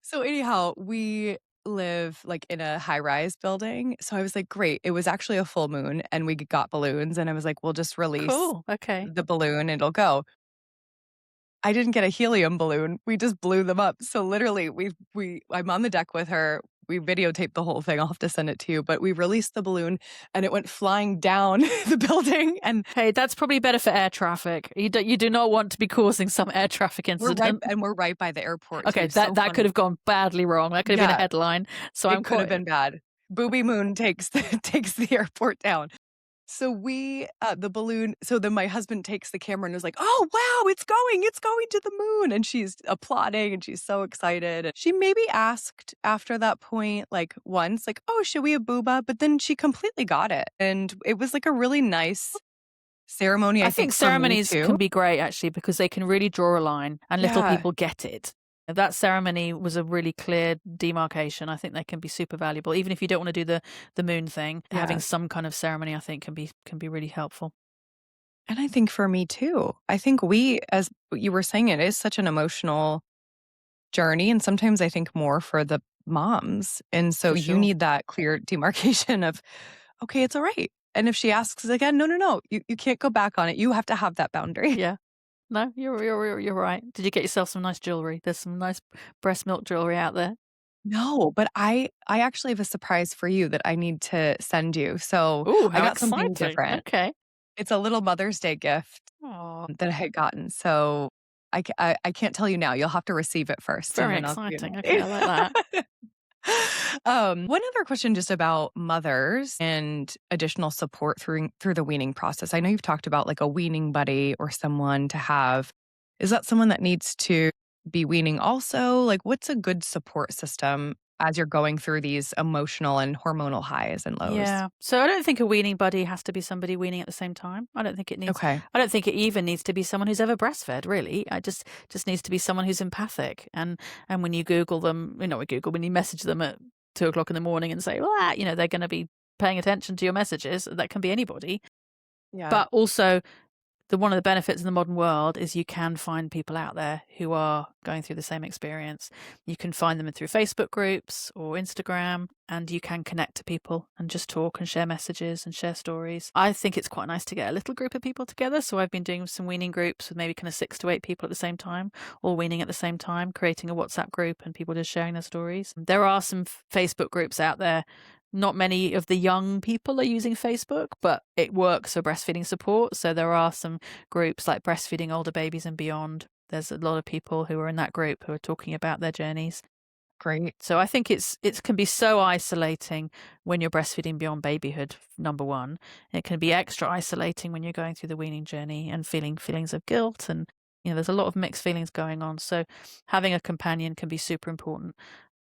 So anyhow, we live like in a high-rise building. So I was like, great. It was actually a full moon and we got balloons. And I was like, we'll just release the balloon and it'll go. I didn't get a helium balloon. We just blew them up. So literally I'm on the deck with her. We videotaped the whole thing. I'll have to send it to you. But we released the balloon and it went flying down the building. And hey, that's probably better for air traffic. You do not want to be causing some air traffic incident. We're right by the airport. Okay, that could have gone badly wrong. That could have been a headline. So it could have been bad. Booby Moon takes the airport down. So the balloon, so then my husband takes the camera and is like, oh, wow, it's going to the moon. And she's applauding and she's so excited. And she maybe asked after that point, like once, like, oh, should we have booba? But then she completely got it. And it was like a really nice ceremony. I think ceremonies can be great actually, because they can really draw a line and little people get it. That ceremony was a really clear demarcation. I think they can be super valuable. Even if you don't want to do the moon thing, having some kind of ceremony, I think can be really helpful. And I think for me too. I think as you were saying, it is such an emotional journey. And sometimes I think more for the moms. And so you need that clear demarcation of, okay, it's all right. And if she asks again, no, you can't go back on it. You have to have that boundary. Yeah. No, you're right. Did you get yourself some nice jewelry? There's some nice breast milk jewelry out there. No, but I actually have a surprise for you that I need to send you. So I got something different. Okay. It's a little Mother's Day gift that I had gotten. So I can't tell you now. You'll have to receive it first. Very exciting. Okay, I like that. One other question just about mothers and additional support through the weaning process. I know you've talked about like a weaning buddy or someone to have. Is that someone that needs to be weaning also? Like, what's a good support system as you're going through these emotional and hormonal highs and lows? Yeah. So I don't think a weaning buddy has to be somebody weaning at the same time. I don't think it needs. Okay. I don't think it even needs to be someone who's ever breastfed. Really, I just needs to be someone who's empathic. And when you Google them, when you message them at 2:00 in the morning and say, well, they're going to be paying attention to your messages. That can be anybody. Yeah. But also, one of the benefits in the modern world is you can find people out there who are going through the same experience. You can find them through Facebook groups or Instagram, and you can connect to people and just talk and share messages and share stories. I think it's quite nice to get a little group of people together. So I've been doing some weaning groups with maybe kind of 6 to 8 people at the same time, all weaning at the same time, creating a WhatsApp group and people just sharing their stories. There are some Facebook groups out there Not many of the young people are using Facebook, but it works for breastfeeding support. So there are some groups like Breastfeeding Older Babies and Beyond. There's a lot of people who are in that group who are talking about their journeys. Great. So I think it can be so isolating when you're breastfeeding beyond babyhood, number one. It can be extra isolating when you're going through the weaning journey and feeling feelings of guilt, and there's a lot of mixed feelings going on. So having a companion can be super important.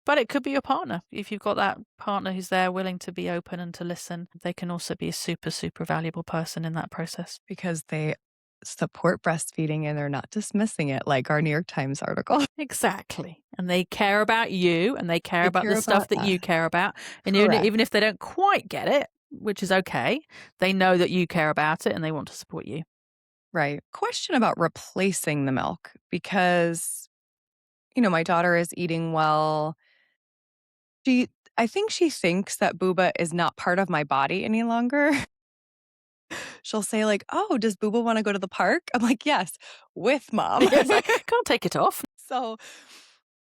But it could be your partner. If you've got that partner who's there willing to be open and to listen, they can also be a super, super valuable person in that process. Because they support breastfeeding and they're not dismissing it like our New York Times article. Exactly. And they care about you, and they care about the stuff that you care about. And even if they don't quite get it, which is okay, they know that you care about it and they want to support you. Right. Question about replacing the milk, because, my daughter is eating well. I think she thinks that Booba is not part of my body any longer. She'll say like, "Oh, does Booba want to go to the park?" I'm like, "Yes, with mom." Can't take it off. So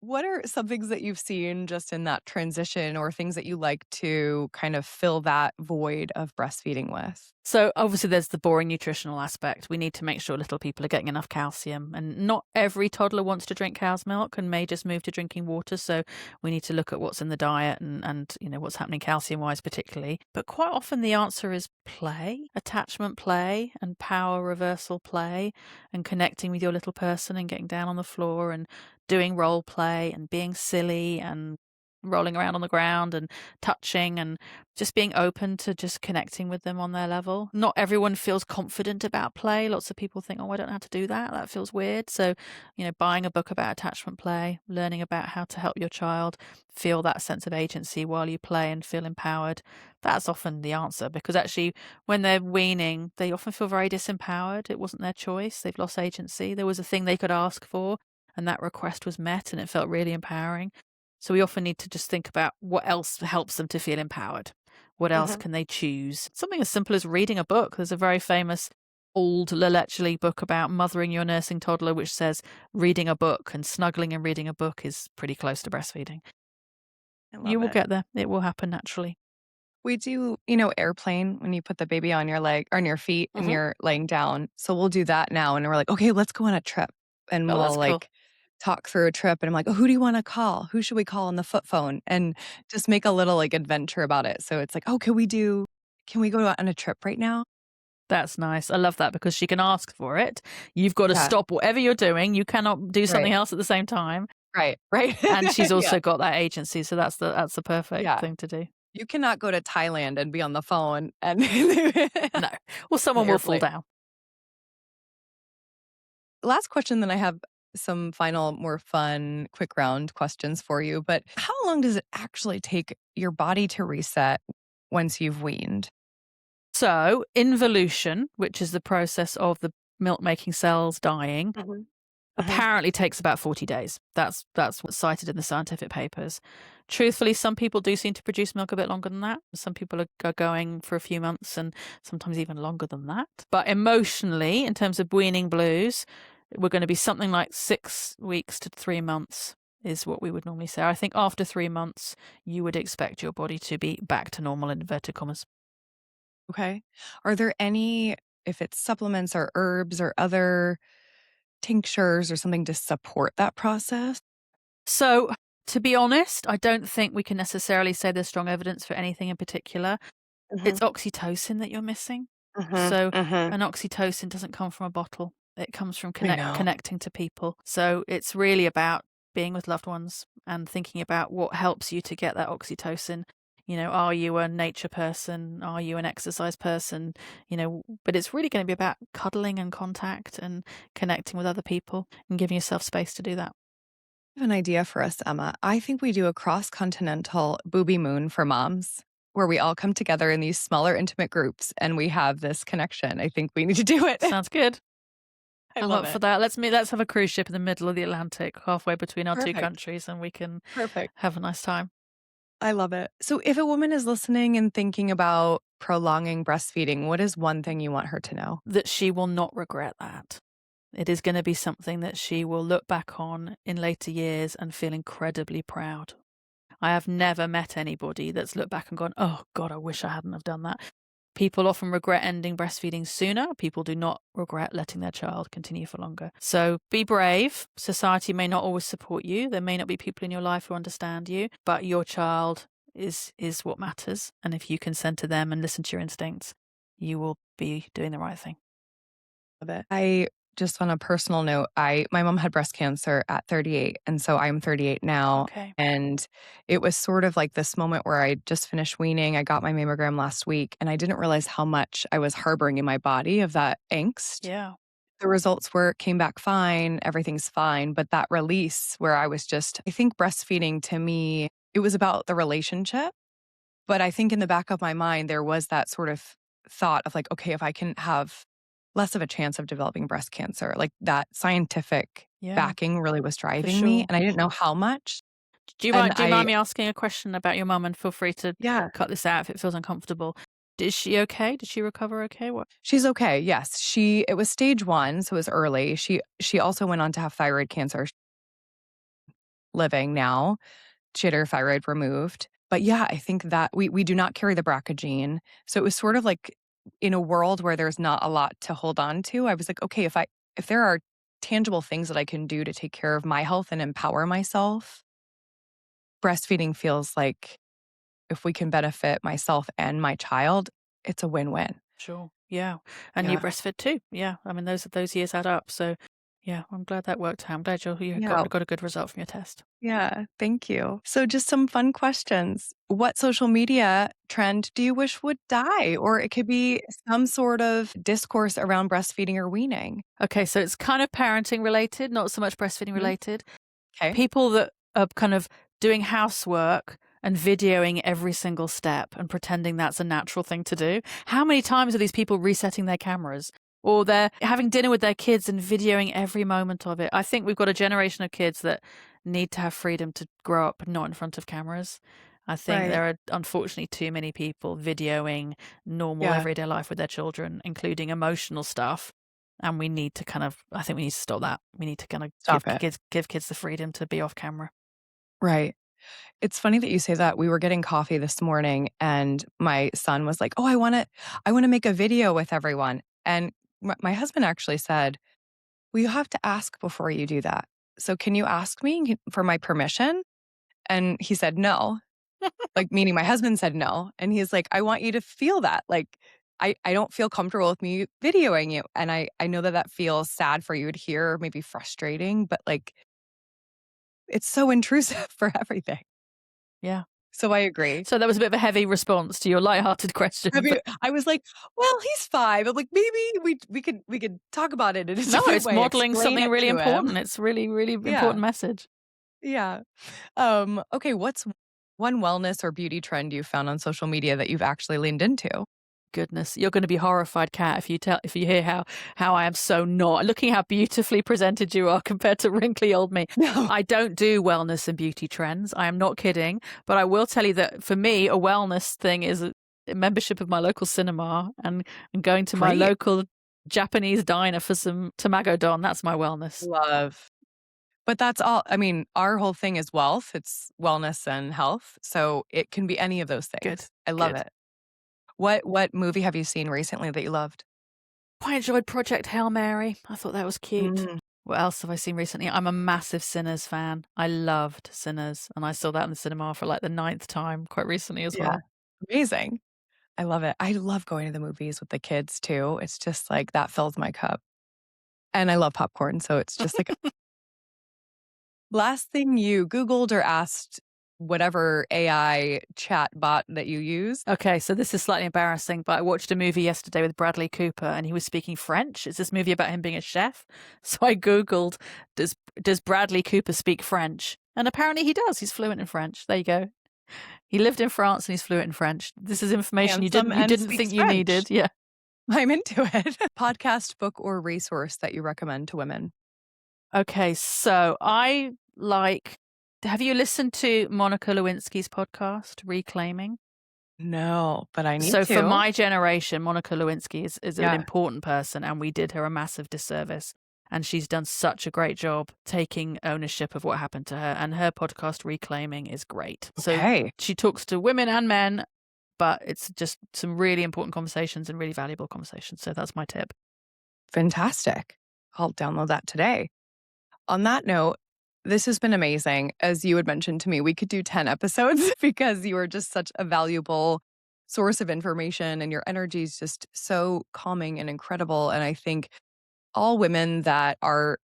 what are some things that you've seen just in that transition, or things that you like to kind of fill that void of breastfeeding with? So obviously there's the boring nutritional aspect. We need to make sure little people are getting enough calcium, and not every toddler wants to drink cow's milk and may just move to drinking water. So we need to look at what's in the diet and what's happening calcium wise particularly. But quite often the answer is play, attachment play and power reversal play, and connecting with your little person and getting down on the floor and doing role play and being silly and rolling around on the ground and touching and just being open to just connecting with them on their level. Not everyone feels confident about play. Lots of people think, oh, I don't know how to do that. That feels weird. So, buying a book about attachment play, learning about how to help your child feel that sense of agency while you play and feel empowered. That's often the answer, because actually when they're weaning, they often feel very disempowered. It wasn't their choice. They've lost agency. There was a thing they could ask for, and that request was met, and it felt really empowering. So we often need to just think about what else helps them to feel empowered. What else can they choose? Something as simple as reading a book. There's a very famous old Lelechely book about mothering your nursing toddler, which says reading a book and snuggling and reading a book is pretty close to breastfeeding. You will get there. It will happen naturally. We do, airplane when you put the baby on your leg, on your feet, and you're laying down. So we'll do that now. And we're like, okay, let's go on a trip. And we'll cool. talk through a trip. And I'm like, oh, who do you want to call? Who should we call on the foot phone? And just make a little adventure about it. So it's like, oh, can we go on a trip right now? That's nice. I love that, because she can ask for it. You've got to stop whatever you're doing. You cannot do something else at the same time. Right. And she's also got that agency. So that's the perfect thing to do. You cannot go to Thailand and be on the phone and no. Well, someone will fall down. Last question, then I have some final, more fun, quick round questions for you. But how long does it actually take your body to reset once you've weaned? So involution, which is the process of the milk-making cells dying, apparently takes about 40 days. That's what's cited in the scientific papers. Truthfully, some people do seem to produce milk a bit longer than that. Some people are going for a few months and sometimes even longer than that. But emotionally, in terms of weaning blues, we're going to be something like 6 weeks to 3 months is what we would normally say. I think after 3 months, you would expect your body to be back to normal, in inverted commas. Okay. Are there any, if it's supplements or herbs or other tinctures or something to support that process? So, to be honest, I don't think we can necessarily say there's strong evidence for anything in particular. It's oxytocin that you're missing. So an oxytocin doesn't come from a bottle. It comes from connecting to people. So it's really about being with loved ones and thinking about what helps you to get that oxytocin. Are you a nature person? Are you an exercise person? But it's really going to be about cuddling and contact and connecting with other people and giving yourself space to do that. I have an idea for us, Emma. I think we do a cross-continental Booby Moon for moms, where we all come together in these smaller, intimate groups and we have this connection. I think we need to do it. Sounds good. I'm up for that. Let's have a cruise ship in the middle of the Atlantic, halfway between our two countries, and we can have a nice time. I love it. So if a woman is listening and thinking about prolonging breastfeeding, what is one thing you want her to know? That she will not regret that. It is going to be something that she will look back on in later years and feel incredibly proud. I have never met anybody that's looked back and gone, oh God, I wish I hadn't have done that. People often regret ending breastfeeding sooner. People do not regret letting their child continue for longer. So be brave. Society may not always support you. There may not be people in your life who understand you, but your child is what matters. And if you consent to them and listen to your instincts, you will be doing the right thing. I just on a personal note, my mom had breast cancer at 38, and so I'm 38 now. Okay. And it was sort of like this moment where I just finished weaning. I got my mammogram last week, and I didn't realize how much I was harboring in my body of that angst. Yeah. The results came back fine, everything's fine, but that release where I think breastfeeding to me, it was about the relationship. But I think in the back of my mind, there was that sort of thought of like, okay, if I can have less of a chance of developing breast cancer, like that scientific backing really was driving me. And I didn't know how much. Do you mind me asking a question about your mum? And feel free to cut this out if it feels uncomfortable. Is she okay? Did she recover okay? What? She's okay. Yes. It was stage 1, so it was early. She also went on to have thyroid cancer, living now. She had her thyroid removed. But yeah, I think that we do not carry the BRCA gene. So it was sort of like in a world where there's not a lot to hold on to, I was like, okay, if there are tangible things that I can do to take care of my health and empower myself, breastfeeding feels like if we can benefit myself and my child, it's a win-win. Sure. Yeah. And you breastfed too. Yeah. I mean, those years add up. So yeah, I'm glad that worked out. I'm glad you got a good result from your test. Yeah, thank you. So just some fun questions. What social media trend do you wish would die? Or it could be some sort of discourse around breastfeeding or weaning. Okay, so it's kind of parenting related, not so much breastfeeding related. Okay. People that are kind of doing housework and videoing every single step and pretending that's a natural thing to do. How many times are these people resetting their cameras? Or they're having dinner with their kids and videoing every moment of it. I think we've got a generation of kids that need to have freedom to grow up not in front of cameras. I think there are unfortunately too many people videoing normal everyday life with their children, including emotional stuff. And we need to I think we need to stop that. We need to kind of give kids the freedom to be off camera. Right. It's funny that you say that. We were getting coffee this morning and my son was like, oh, I want to make a video with everyone. And my husband actually said, well, you have to ask before you do that. So can you ask me for my permission? And he said, no, like meaning my husband said no. And he's like, I want you to feel that. Like, I don't feel comfortable with me videoing you. And I know that feels sad for you to hear, maybe frustrating, but like, it's so intrusive for everything. Yeah. So I agree. So that was a bit of a heavy response to your lighthearted question. I was like, well, he's 5. I'm like, maybe we could talk about it in a different way. No, it's modeling Explain something really important. Him. It's really, really important message. Yeah. Okay, what's one wellness or beauty trend you found on social media that you've actually leaned into? Goodness, you're going to be horrified, Kat, if you hear how I am so not. Looking how beautifully presented you are compared to wrinkly old me. No. I don't do wellness and beauty trends. I am not kidding. But I will tell you that for me, a wellness thing is a membership of my local cinema and going to my local Japanese diner for some tamago don. That's my wellness. Love. But that's all. I mean, our whole thing is wealth. It's wellness and health. So it can be any of those things. Good. I love it. What movie have you seen recently that you loved? I enjoyed Project Hail Mary. I thought that was cute. What else have I seen recently? I'm a massive Sinners fan. I loved Sinners, and I saw that in the cinema for like the 9th time quite recently as well. Amazing. I love it. I love going to the movies with the kids too. It's just like that fills my cup. And I love popcorn, so it's just like last thing you Googled or asked whatever AI chat bot that you use. Okay, so this is slightly embarrassing, but I watched a movie yesterday with Bradley Cooper and he was speaking French. It's this movie about him being a chef. So I Googled, does Bradley Cooper speak French? And apparently he does. He's fluent in French. There you go. He lived in France and he's fluent in French. This is information you didn't think you needed. Yeah. I'm into it. Podcast, book, or resource that you recommend to women? Okay, so have you listened to Monica Lewinsky's podcast, Reclaiming? No, but I need to. So for my generation, Monica Lewinsky is an important person, and we did her a massive disservice. And she's done such a great job taking ownership of what happened to her. And her podcast, Reclaiming, is great. Okay. So she talks to women and men, but it's just some really important conversations and really valuable conversations. So that's my tip. Fantastic. I'll download that today. On that note, this has been amazing. As you had mentioned to me, we could do 10 episodes because you are just such a valuable source of information and your energy is just so calming and incredible. And I think all women that are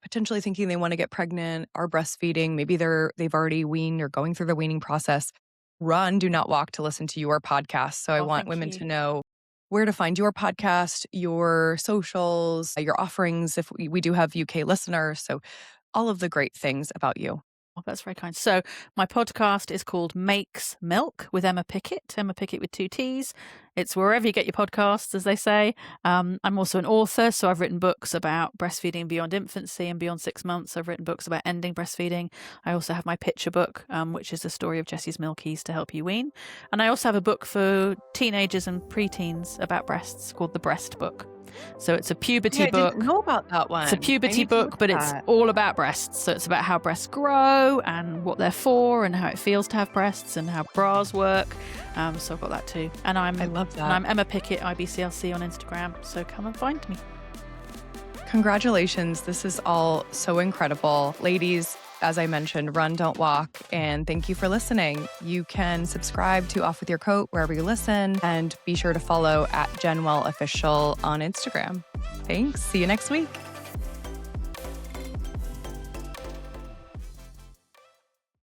potentially thinking they want to get pregnant, are breastfeeding, maybe they've already weaned or going through the weaning process, run, do not walk to listen to your podcast. So I want women to know where to find your podcast, your socials, your offerings, if we do have UK listeners. So all of the great things about you. Oh, that's very kind. So my podcast is called Makes Milk with Emma Pickett with 2 T's. It's wherever you get your podcasts, as they say. I'm also an author, so I've written books about breastfeeding beyond infancy and beyond 6 months. I've written books about ending breastfeeding. I also have my picture book, which is the story of Jessie's Milkies to help you wean. And I also have a book for teenagers and preteens about breasts called The Breast Book. So it's a puberty book. I didn't know about that one. It's a puberty book, but it's all about breasts. So it's about how breasts grow and what they're for and how it feels to have breasts and how bras work. So I've got that too. And I love that. And I'm Emma Pickett, IBCLC on Instagram. So come and find me. Congratulations. This is all so incredible. Ladies, as I mentioned, run, don't walk. And thank you for listening. You can subscribe to Off With Your Coat wherever you listen, and be sure to follow @GenWellOfficial on Instagram. Thanks. See you next week.